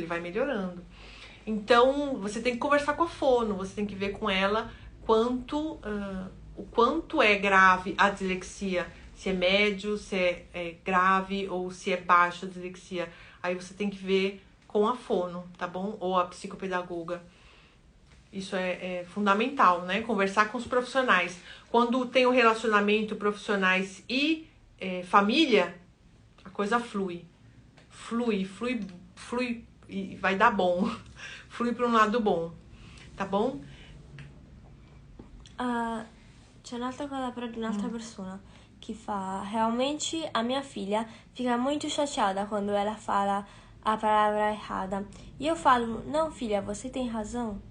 S2: Então, você tem que conversar com a fono, você tem que ver com ela o quanto é grave a dislexia, se é médio, se é grave ou se é baixa a dislexia. Aí você tem que ver com a fono, tá bom? Ou a psicopedagoga. Isso é fundamental, né? Conversar com os profissionais. Quando tem um relacionamento profissionais e família, a coisa flui. Flui e vai dar bom. Flui para um lado bom, tá bom?
S3: C'è un'altra cosa però di un'altra persona che fa, realmente a minha filha fica muito chateada quando ela fala a palavra errada. E eu falo, não filha, você tem razão.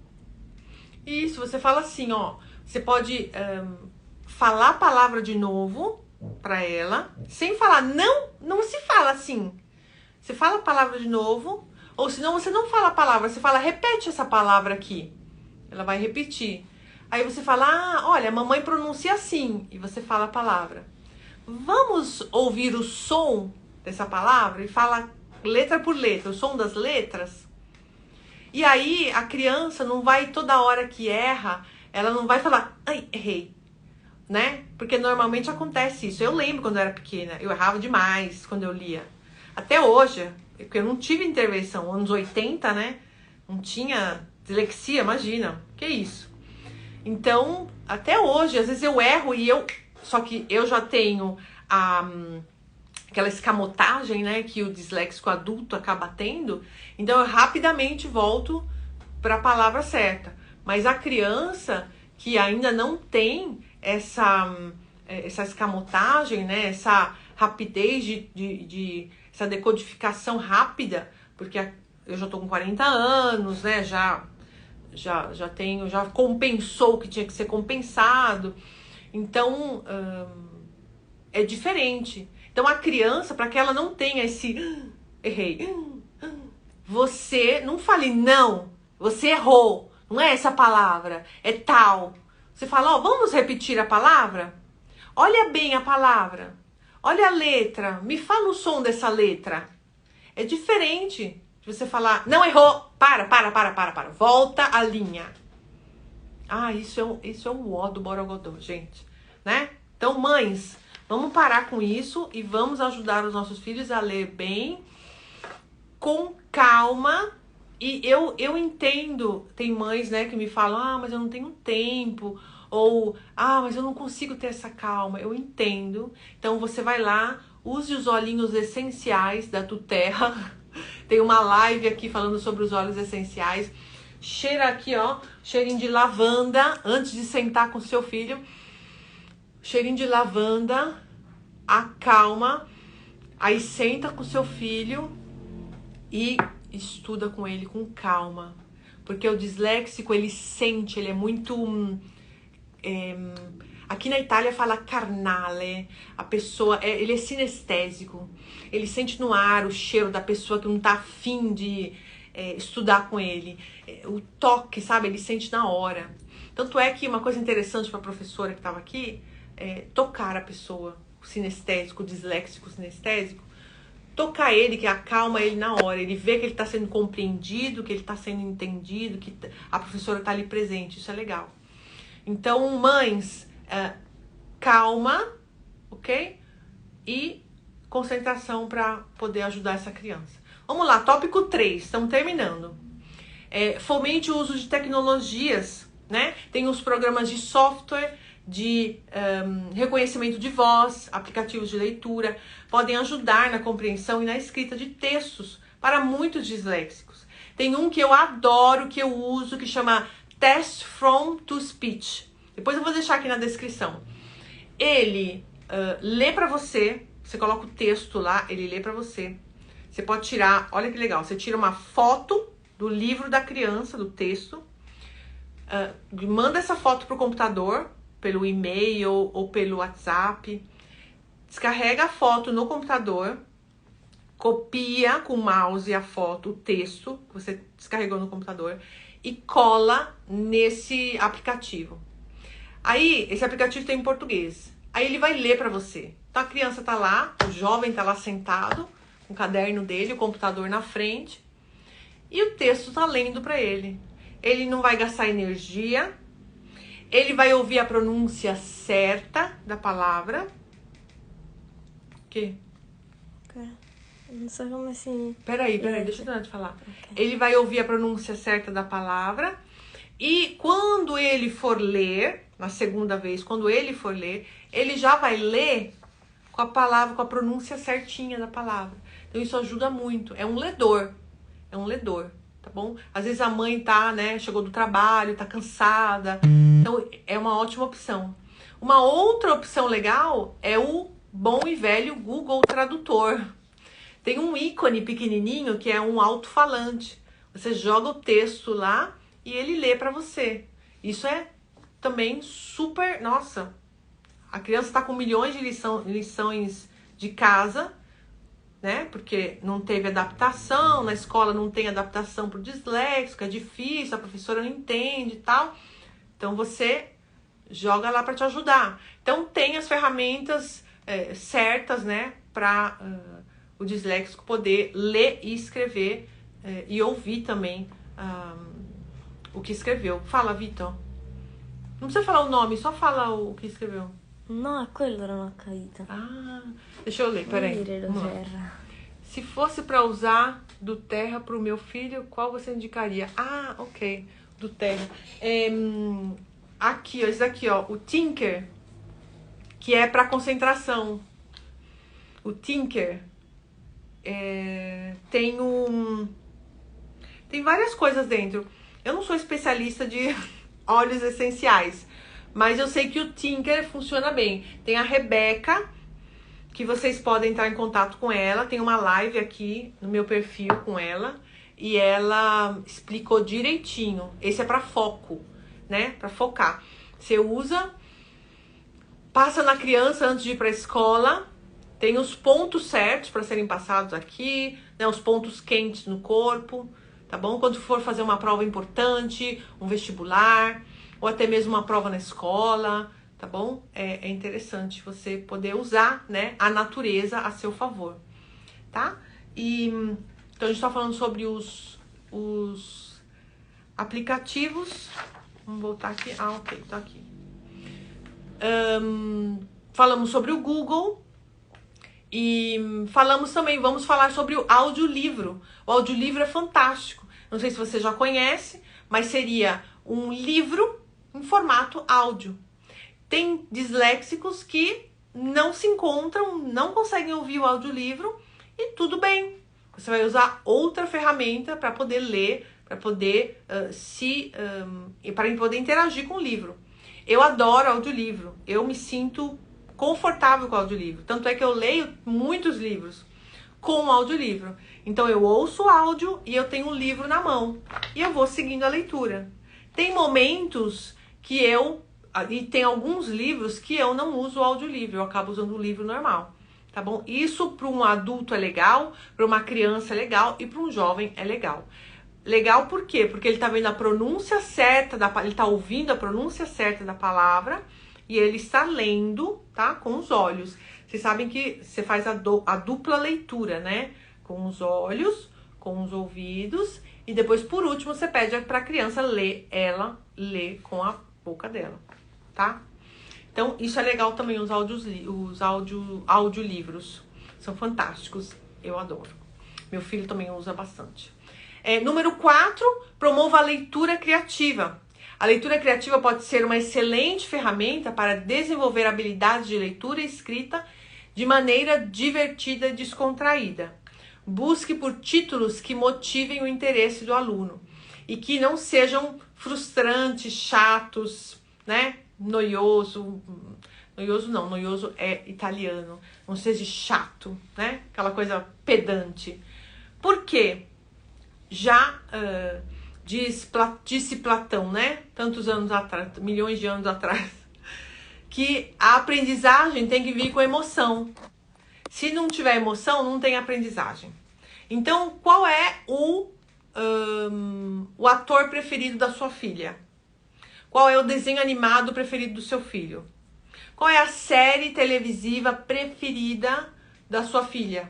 S1: Isso, você fala assim, ó, você pode falar a palavra de novo pra ela, sem falar, não se fala assim. Você fala a palavra de novo, ou senão você não fala a palavra, você fala, repete essa palavra aqui. Ela vai repetir. Aí você fala, olha, a mamãe pronuncia assim, e você fala a palavra. Vamos ouvir o som dessa palavra e fala letra por letra, o som das letras. E aí a criança não vai toda hora que erra, ela não vai falar, ai, errei, né? Porque normalmente acontece isso. Eu lembro quando eu era pequena, eu errava demais quando eu lia. Até hoje, porque eu não tive intervenção, anos 80, né? Não tinha dislexia, imagina, que isso. Então, até hoje, às vezes eu erro só que eu já tenho aquela escamotagem, né, que o disléxico adulto acaba tendo, então eu rapidamente volto para a palavra certa. Mas a criança que ainda não tem essa escamotagem, né, essa rapidez essa decodificação rápida, porque eu já tô com 40 anos, né, já compensou o que tinha que ser compensado. Então, é diferente. Então, a criança, para que ela não tenha esse errei, você não fale não, você errou, não é essa palavra, é tal. Você fala, vamos repetir a palavra? Olha bem a palavra, olha a letra, me fala o som dessa letra. É diferente de você falar, não errou, para, volta a linha. Isso é o ó do Borogodó, gente, né? Então, Então, mães, vamos parar com isso e vamos ajudar os nossos filhos a ler bem, com calma. E eu entendo, tem mães, né, que me falam, ah, mas eu não tenho tempo, ou, ah, mas eu não consigo ter essa calma. Eu entendo. Então, você vai lá, use os olhinhos essenciais da Tuterra. Tem uma live aqui falando sobre os óleos essenciais. Cheira aqui, ó, cheirinho de lavanda, antes de sentar com seu filho. Cheirinho de lavanda, acalma, aí senta com seu filho e estuda com ele com calma. Porque o disléxico, ele sente, ele é muito... aqui na Itália fala carnale, a pessoa, ele é sinestésico. Ele sente no ar o cheiro da pessoa que não tá afim de estudar com ele. O toque, sabe? Ele sente na hora. Tanto é que uma coisa interessante para a professora que estava aqui, tocar a pessoa, o sinestésico, o disléxico sinestésico, tocar ele, que acalma ele na hora. Ele vê que ele está sendo compreendido, que ele está sendo entendido, que a professora está ali presente. Isso é legal. Então, mães, calma, ok? E concentração para poder ajudar essa criança. Vamos lá, tópico 3, estamos terminando. Fomente o uso de tecnologias, né? Tem os programas de software, de reconhecimento de voz, aplicativos de leitura, podem ajudar na compreensão e na escrita de textos para muitos disléxicos. Tem um que eu adoro, que eu uso, que chama Test from to Speech. Depois eu vou deixar aqui na descrição. Ele lê para você, você coloca o texto lá, ele lê para você. Você pode tirar, olha que legal, você tira uma foto do livro da criança, do texto, manda essa foto pro computador, pelo e-mail ou pelo WhatsApp, descarrega a foto no computador, copia com o mouse a foto, o texto que você descarregou no computador e cola nesse aplicativo. Aí, esse aplicativo tem em português. Aí ele vai ler para você. Então a criança tá lá, o jovem tá lá sentado, com o caderno dele, o computador na frente, e o texto tá lendo para ele. Ele não vai gastar energia, ele vai ouvir a pronúncia certa da palavra. O quê?
S2: Não sei como assim.
S1: Peraí, deixa eu terminar de falar. Okay. Ele vai ouvir a pronúncia certa da palavra, e quando ele for ler, na segunda vez, quando ele for ler, ele já vai ler com a palavra, com a pronúncia certinha da palavra. Então isso ajuda muito. É um ledor, tá bom? Às vezes a mãe tá, né, chegou do trabalho, tá cansada, então é uma ótima opção. Uma outra opção legal é o bom e velho Google Tradutor. Tem um ícone pequenininho que é um alto-falante. Você joga o texto lá e ele lê para você. Isso é também super... Nossa, a criança está com milhões de lições de casa, né? Porque não teve adaptação, na escola não tem adaptação para o disléxico, é difícil, a professora não entende e tal. Então você joga lá para te ajudar. Então tem as ferramentas certas, né? Para o disléxico poder ler e escrever e ouvir também o que escreveu. Fala, Vitor. Não precisa falar o nome, só fala o que escreveu.
S2: No, quello non ho capito.
S1: Ah, deixa eu ler, peraí.
S2: Terra.
S1: Se fosse para usar do Terra para o meu filho, qual você indicaria? Ah, ok, do Terra. Aqui, ó, esse aqui, ó, o Tinker, que é para concentração. O Tinker tem várias coisas dentro. Eu não sou especialista de óleos essenciais, mas eu sei que o Tinker funciona bem. Tem a Rebeca, que vocês podem entrar em contato com ela. Tem uma live aqui no meu perfil com ela. E ela explicou direitinho. Esse é para foco, né? Para focar. Você usa, passa na criança antes de ir para a escola. Tem os pontos certos para serem passados aqui, né? Os pontos quentes no corpo, tá bom? Quando for fazer uma prova importante, um vestibular, ou até mesmo uma prova na escola, tá bom? É interessante você poder usar, né, a natureza a seu favor, tá? Então a gente tá falando sobre os aplicativos. Vamos voltar aqui. Ah, ok, tá aqui. falamos sobre o Google e falamos também, vamos falar sobre o audiolivro. O audiolivro é fantástico. Não sei se você já conhece, mas seria um livro em formato áudio. Tem disléxicos que não se encontram, não conseguem ouvir o audiolivro e tudo bem. Você vai usar outra ferramenta para poder ler, para poder para poder interagir com o livro. Eu adoro audiolivro. Eu me sinto confortável com o audiolivro. Tanto é que eu leio muitos livros com audiolivro. Então eu ouço o áudio e eu tenho um livro na mão. E eu vou seguindo a leitura. Tem momentos que e tem alguns livros que eu não uso o audiolivro. Eu acabo usando o livro normal. Tá bom? Isso para um adulto é legal, para uma criança é legal e para um jovem é legal. Legal por quê? Porque ele tá vendo a pronúncia certa, ele tá ouvindo a pronúncia certa da palavra e ele está lendo, tá? Com os olhos. Vocês sabem que você faz a dupla leitura, né? Com os olhos, com os ouvidos e depois, por último, você pede para a criança ler, ela lê com a boca dela, tá? Então, isso é legal também, os audiolivros. São fantásticos, eu adoro. Meu filho também usa bastante. Número 4, promova a leitura criativa. A leitura criativa pode ser uma excelente ferramenta para desenvolver habilidades de leitura e escrita de maneira divertida e descontraída. Busque por títulos que motivem o interesse do aluno e que não sejam frustrantes, chatos, né? Noioso é italiano. Não seja chato, né? Aquela coisa pedante. Por quê? Já disse Platão, né? Tantos anos atrás, milhões de anos atrás, que a aprendizagem tem que vir com emoção. Se não tiver emoção, não tem aprendizagem. Então, qual é o ator preferido da sua filha? Qual é o desenho animado preferido do seu filho? Qual é a série televisiva preferida da sua filha?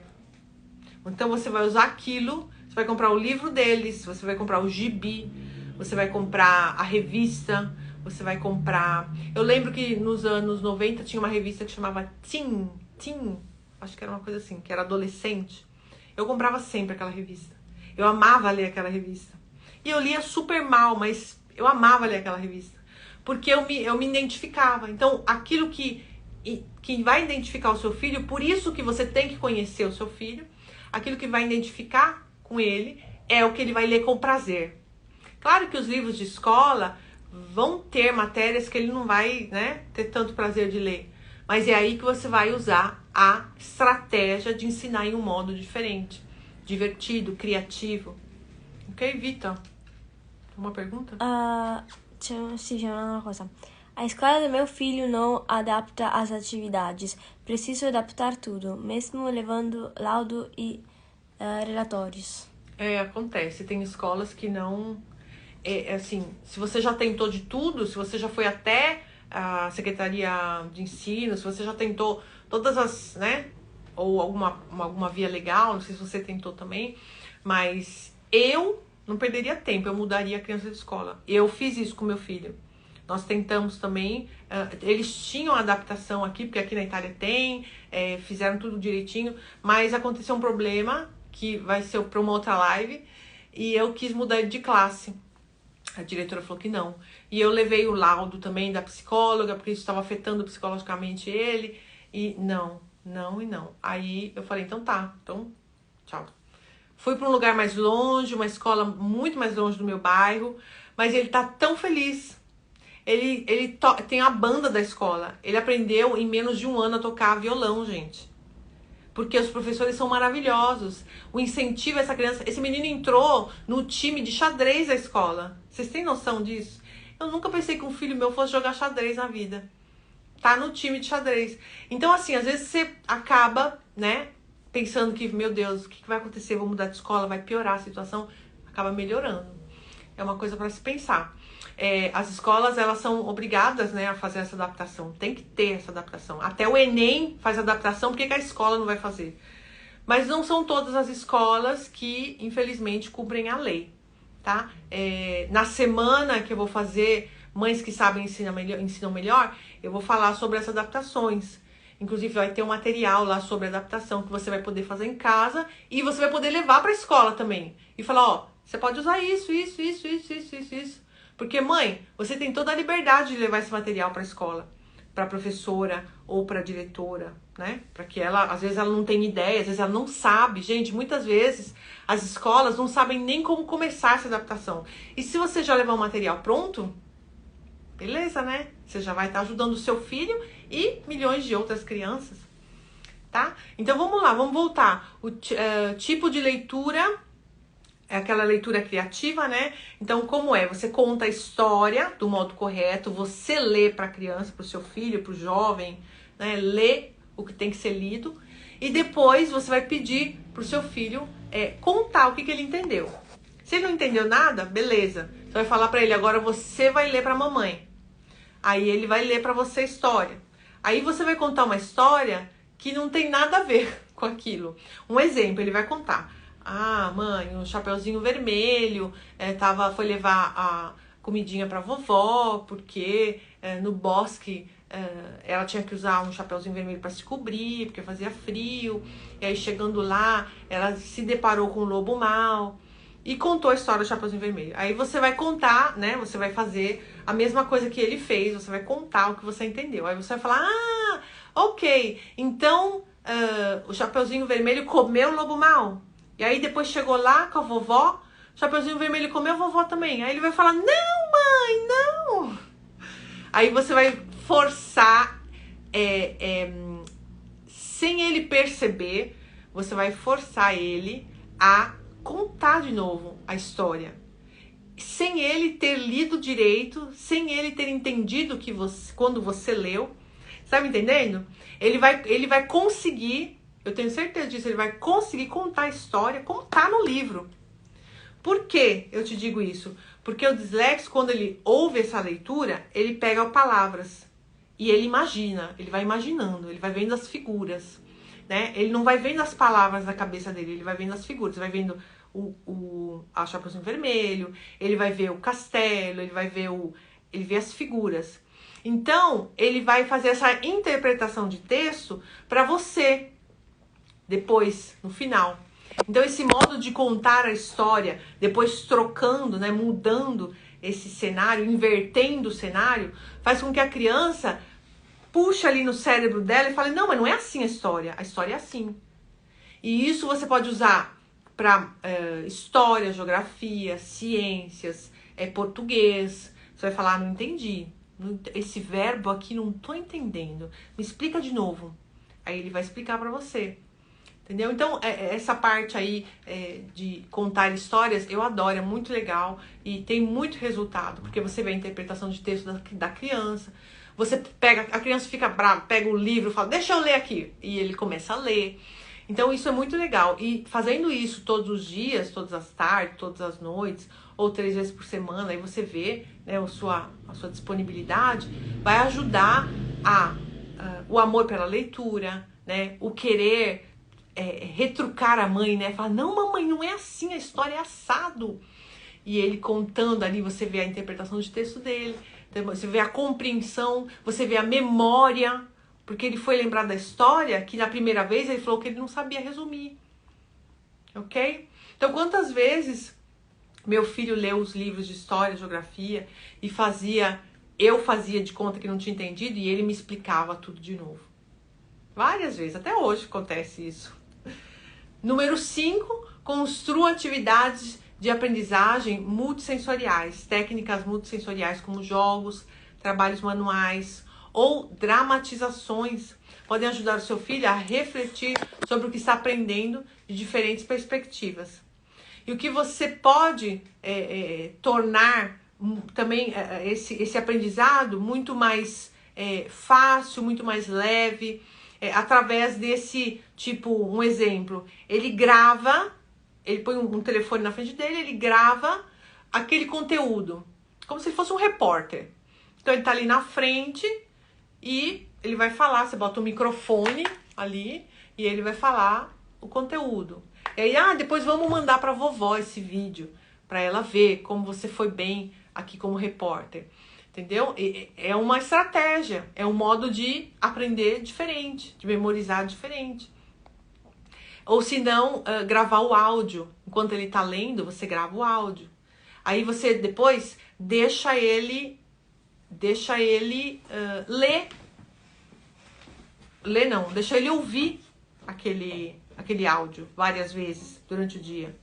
S1: Então, você vai usar aquilo. Você vai comprar o livro deles, você vai comprar o gibi, você vai comprar a revista, você vai comprar... Eu lembro que nos anos 90 tinha uma revista que chamava Teen, acho que era uma coisa assim, que era adolescente. Eu comprava sempre aquela revista. Eu amava ler aquela revista. E eu lia super mal, mas eu amava ler aquela revista. Porque eu me identificava. Então, aquilo que vai identificar o seu filho, por isso que você tem que conhecer o seu filho, aquilo que vai identificar com ele é o que ele vai ler com prazer. Claro que os livros de escola vão ter matérias que ele não vai, né, ter tanto prazer de ler. Mas é aí que você vai usar a estratégia de ensinar em um modo diferente, divertido, criativo. Ok, Vitor? Uma pergunta?
S2: Sim, uma coisa. A escola do meu filho não adapta as atividades. Preciso adaptar tudo, mesmo levando laudo e relatórios.
S1: Acontece. Tem escolas que não... assim, se você já tentou de tudo, se você já foi até a Secretaria de Ensino, se você já tentou todas as, né? Ou alguma via legal, não sei se você tentou também, mas eu não perderia tempo, eu mudaria a criança de escola. Eu fiz isso com meu filho. Nós tentamos também, eles tinham adaptação aqui, porque aqui na Itália tem, fizeram tudo direitinho, mas aconteceu um problema, que vai ser para uma outra live, e eu quis mudar ele de classe. A diretora falou que não. E eu levei o laudo também da psicóloga, porque isso estava afetando psicologicamente ele, e não. Aí eu falei, então tá, então tchau. Fui para um lugar mais longe, uma escola muito mais longe do meu bairro, mas ele tá tão feliz. Ele tem a banda da escola. Ele aprendeu em menos de um ano a tocar violão, gente. Porque os professores são maravilhosos. O incentivo a essa criança... Esse menino entrou no time de xadrez da escola. Vocês têm noção disso? Eu nunca pensei que um filho meu fosse jogar xadrez na vida. Tá no time de xadrez. Então, assim, às vezes você acaba, né, pensando que, meu Deus, o que vai acontecer? Vou mudar de escola, vai piorar a situação. Acaba melhorando. É uma coisa para se pensar. As escolas, elas são obrigadas, né, a fazer essa adaptação. Tem que ter essa adaptação. Até o Enem faz adaptação, por que a escola não vai fazer? Mas não são todas as escolas que, infelizmente, cumprem a lei, tá? Na semana que eu vou fazer Mães que Sabem Ensinam Melhor, eu vou falar sobre essas adaptações. Inclusive vai ter um material lá sobre adaptação que você vai poder fazer em casa e você vai poder levar para a escola também. E falar, ó, você pode usar isso. Porque, mãe, você tem toda a liberdade de levar esse material para a escola, para a professora ou para a diretora, né? Para que ela, às vezes ela não tem ideia, às vezes ela não sabe. Gente, muitas vezes as escolas não sabem nem como começar essa adaptação. E se você já levar o material pronto, beleza, né? Você já vai estar ajudando o seu filho e milhões de outras crianças, tá? Então vamos lá, vamos voltar. O tipo de leitura é aquela leitura criativa, né? Então como é? Você conta a história do modo correto, você lê para a criança, para o seu filho, para o jovem, né? Lê o que tem que ser lido e depois você vai pedir para o seu filho contar o que ele entendeu. Se ele não entendeu nada, beleza. Você vai falar para ele, agora você vai ler para a mamãe. Aí ele vai ler para você a história. Aí você vai contar uma história que não tem nada a ver com aquilo. Um exemplo, ele vai contar. Ah, mãe, o Chapeuzinho Vermelho foi levar a comidinha para vovó, porque no bosque ela tinha que usar um chapeuzinho vermelho para se cobrir, porque fazia frio. E aí chegando lá, ela se deparou com o lobo mau. E contou a história do Chapeuzinho Vermelho. Aí você vai contar, né? Você vai fazer a mesma coisa que ele fez. Você vai contar o que você entendeu. Aí você vai falar, ah, ok. Então, o Chapeuzinho Vermelho comeu o lobo mau. E aí depois chegou lá com a vovó. O Chapeuzinho Vermelho comeu a vovó também. Aí ele vai falar, não, mãe, não. Aí você vai forçar, sem ele perceber, você vai forçar ele a contar de novo a história, sem ele ter lido direito, sem ele ter entendido que quando você leu, tá me entendendo? Ele vai conseguir, eu tenho certeza disso, ele vai conseguir contar a história como tá no livro. Por que eu te digo isso? Porque o disléxico, quando ele ouve essa leitura, ele pega palavras e ele imagina, ele vai imaginando, ele vai vendo as figuras, né? Ele não vai vendo as palavras na cabeça dele, ele vai vendo as figuras, vai vendo a Chapeuzinho Vermelho, ele vai ver o castelo, ele vê as figuras. Então, ele vai fazer essa interpretação de texto para você, depois, no final. Então, esse modo de contar a história, depois trocando, né, mudando esse cenário, invertendo o cenário, faz com que a criança puxe ali no cérebro dela e fale, não, mas não é assim a história é assim. E isso você pode usar para história, geografia, ciências, português. Você vai falar, não entendi. Esse verbo aqui não tô entendendo. Me explica de novo. Aí ele vai explicar para você. Entendeu? Então, essa parte aí de contar histórias, eu adoro, é muito legal e tem muito resultado, porque você vê a interpretação de texto da criança, você a criança fica brava, pega o livro e fala, deixa eu ler aqui, e ele começa a ler. Então, isso é muito legal. E fazendo isso todos os dias, todas as tardes, todas as noites, ou 3 vezes por semana, aí você vê, né, a sua disponibilidade, vai ajudar o amor pela leitura, né, o querer retrucar a mãe, né? Falar, não, mamãe, não é assim, a história é assado. E ele contando ali, você vê a interpretação de texto dele, você vê a compreensão, você vê a memória, porque ele foi lembrar da história que na primeira vez ele falou que ele não sabia resumir. Ok? Então, quantas vezes meu filho leu os livros de história, geografia e eu fazia de conta que não tinha entendido e ele me explicava tudo de novo. Várias vezes, até hoje acontece isso. Número 5, construa atividades de aprendizagem multissensoriais, técnicas multissensoriais como jogos, trabalhos manuais ou dramatizações podem ajudar o seu filho a refletir sobre o que está aprendendo de diferentes perspectivas. E o que você pode tornar também esse aprendizado muito mais fácil, muito mais leve, através desse, tipo, um exemplo, ele põe um telefone na frente dele, ele grava aquele conteúdo, como se ele fosse um repórter. Então ele tá ali na frente e ele vai falar, você bota o microfone ali e ele vai falar o conteúdo. E aí, depois vamos mandar pra vovó esse vídeo, pra ela ver como você foi bem aqui como repórter. entendeu? É uma estratégia, é um modo de aprender diferente, de memorizar diferente. Ou se não, gravar o áudio. Enquanto ele tá lendo, você grava o áudio. Aí você depois deixa ele ler. Ler não, deixa ele ouvir aquele áudio várias vezes durante o dia.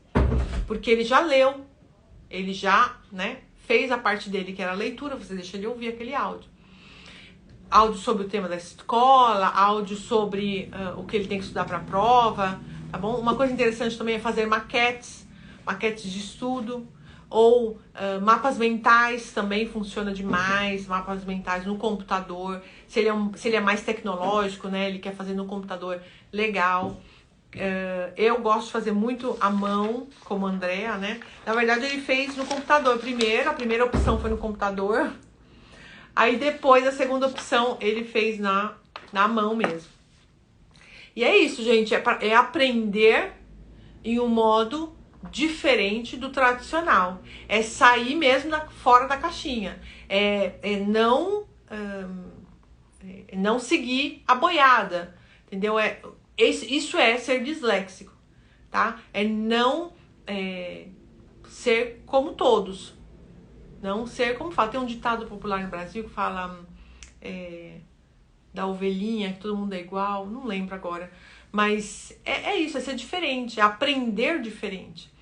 S1: Porque ele já leu, ele já, né, fez a parte dele que era a leitura, você deixa ele ouvir aquele áudio. Áudio sobre o tema da escola, áudio sobre o que ele tem que estudar para a prova, tá bom? Uma coisa interessante também é fazer maquetes de estudo, ou mapas mentais também funciona demais, mapas mentais no computador, se ele é mais tecnológico, né, ele quer fazer no computador, legal. Eu gosto de fazer muito à mão, como a Andrea, né? Na verdade, ele fez no computador primeiro, a primeira opção foi no computador. Aí depois, a segunda opção, ele fez na mão mesmo. E é isso, gente, é aprender em um modo diferente do tradicional. É sair mesmo fora da caixinha. Não seguir a boiada, entendeu? Isso é ser disléxico, tá? É não ser como todos. Não ser como fala. Tem um ditado popular no Brasil que fala da ovelhinha, que todo mundo é igual. Não lembro agora. Mas é isso, é ser diferente, é aprender diferente.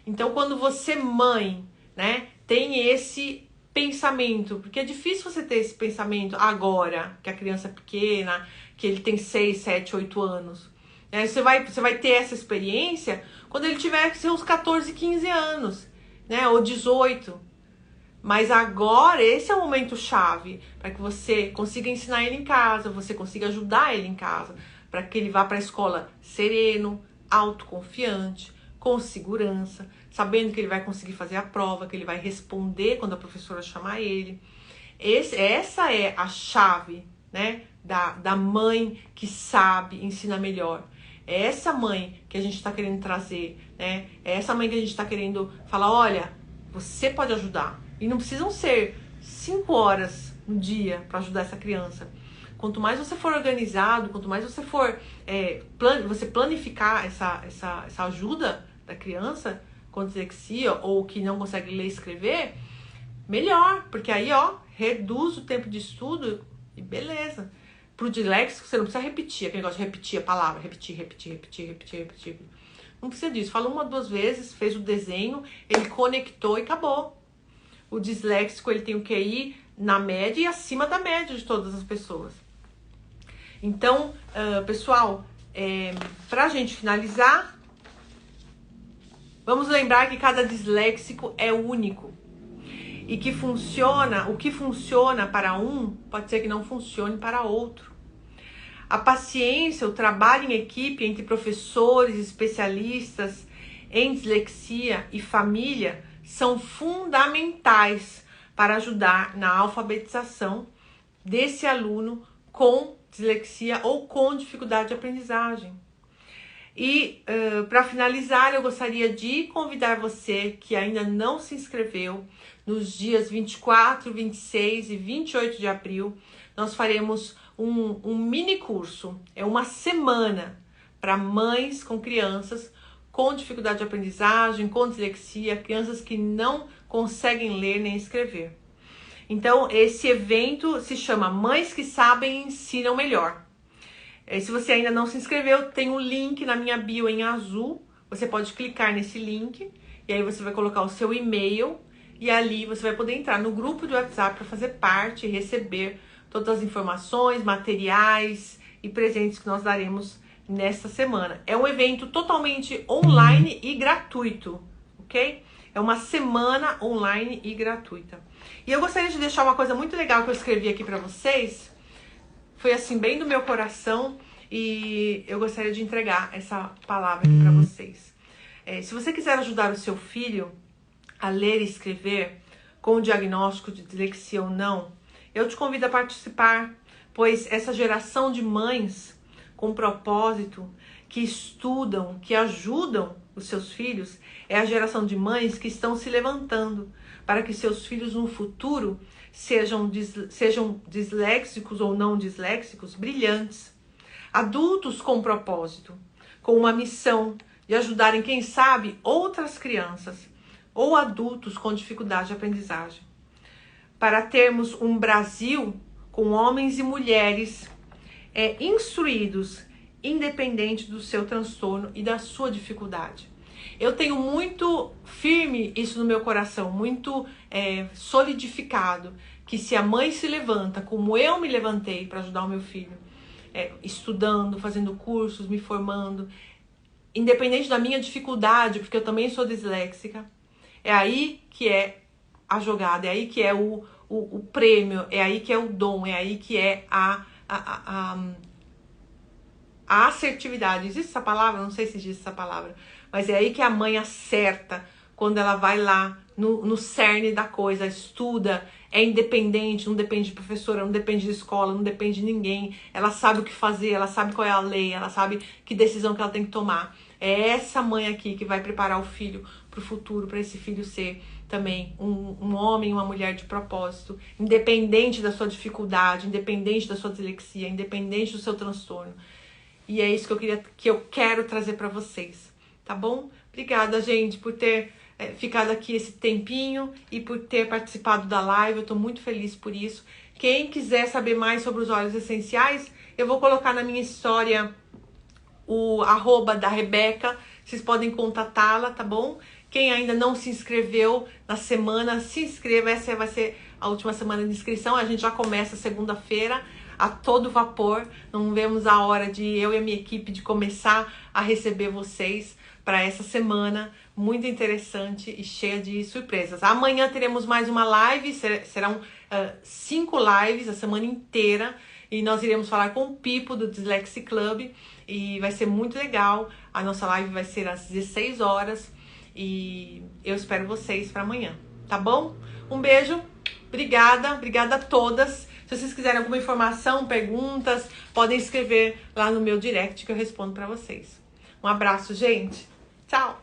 S1: Então, quando você, mãe, né, tem esse pensamento, porque é difícil você ter esse pensamento agora, que a criança é pequena, que ele tem 6, 7, 8 anos. Você vai ter essa experiência quando ele tiver seus 14, 15 anos, né, ou 18. Mas agora, esse é o momento chave para que você consiga ensinar ele em casa, você consiga ajudar ele em casa, para que ele vá para a escola sereno, autoconfiante, com segurança, sabendo que ele vai conseguir fazer a prova, que ele vai responder quando a professora chamar ele. Essa é a chave, né, da mãe que sabe ensinar melhor. É essa mãe que a gente está querendo trazer, né? É essa mãe que a gente está querendo falar, olha, você pode ajudar. E não precisam ser 5 horas no dia para ajudar essa criança. Quanto mais você for organizado, quanto mais você for você planificar essa ajuda da criança com dislexia ou que não consegue ler e escrever, melhor. Porque aí, reduz o tempo de estudo e beleza. Pro disléxico, você não precisa repetir, aquele negócio de repetir a palavra, repetir. Não precisa disso. Fala 1 ou 2 vezes, fez o desenho, ele conectou e acabou. O disléxico, ele tem o QI na média e acima da média de todas as pessoas. Então, pessoal, pra gente finalizar, vamos lembrar que cada disléxico é único. E que o que funciona para um, pode ser que não funcione para outro. A paciência, o trabalho em equipe entre professores, especialistas em dislexia e família são fundamentais para ajudar na alfabetização desse aluno com dislexia ou com dificuldade de aprendizagem. E para finalizar, eu gostaria de convidar você que ainda não se inscreveu. Nos dias 24, 26 e 28 de abril, nós faremos um mini curso. É uma semana para mães com crianças com dificuldade de aprendizagem, com dislexia, crianças que não conseguem ler nem escrever. Então, esse evento se chama Mães que Sabem Ensinam Melhor. Se você ainda não se inscreveu, tem um link na minha bio em azul. Você pode clicar nesse link e aí você vai colocar o seu e-mail e ali você vai poder entrar no grupo de WhatsApp para fazer parte e receber todas as informações, materiais e presentes que nós daremos nesta semana. É um evento totalmente online e gratuito, ok? É uma semana online e gratuita. E eu gostaria de deixar uma coisa muito legal que eu escrevi aqui para vocês. Foi assim, bem do meu coração e eu gostaria de entregar essa palavra aqui para vocês. Se você quiser ajudar o seu filho a ler e escrever com o diagnóstico de dislexia ou não, eu te convido a participar, pois essa geração de mães com propósito, que estudam, que ajudam os seus filhos, é a geração de mães que estão se levantando para que seus filhos no futuro sejam disléxicos ou não disléxicos, brilhantes. Adultos com propósito, com uma missão de ajudarem, quem sabe, outras crianças ou adultos com dificuldade de aprendizagem. Para termos um Brasil com homens e mulheres instruídos, independente do seu transtorno e da sua dificuldade. Eu tenho muito firme isso no meu coração, muito solidificado, que se a mãe se levanta, como eu me levantei para ajudar o meu filho, estudando, fazendo cursos, me formando, independente da minha dificuldade, porque eu também sou disléxica, é aí que é a jogada, é aí que é o prêmio, é aí que é o dom, é aí que é a assertividade. Existe essa palavra? Não sei se existe essa palavra, mas é aí que a mãe acerta, quando ela vai lá no cerne da coisa, estuda, é independente, não depende de professora, não depende de escola, não depende de ninguém, ela sabe o que fazer, ela sabe qual é a lei, ela sabe que decisão que ela tem que tomar. É essa mãe aqui que vai preparar o filho para o futuro, para esse filho ser também um homem, uma mulher de propósito, independente da sua dificuldade, independente da sua dislexia, independente do seu transtorno. E é isso que eu quero trazer para vocês, tá bom? Obrigada, gente, por ter ficado aqui esse tempinho e por ter participado da live. Eu tô muito feliz por isso. Quem quiser saber mais sobre os óleos essenciais, eu vou colocar na minha história o @ da Rebeca. Vocês podem contatá-la, tá bom? Quem ainda não se inscreveu na semana, se inscreva. Essa vai ser a última semana de inscrição. A gente já começa segunda-feira a todo vapor. Não vemos a hora de eu e a minha equipe de começar a receber vocês para essa semana muito interessante e cheia de surpresas. Amanhã teremos mais uma live, serão 5 lives a semana inteira, e nós iremos falar com o Pipo do Dyslexia Club e vai ser muito legal. A nossa live vai ser às 16 horas e eu espero vocês para amanhã, tá bom? Um beijo, obrigada a todas. Se vocês quiserem alguma informação, perguntas, podem escrever lá no meu direct que eu respondo para vocês. Um abraço, gente. Tchau!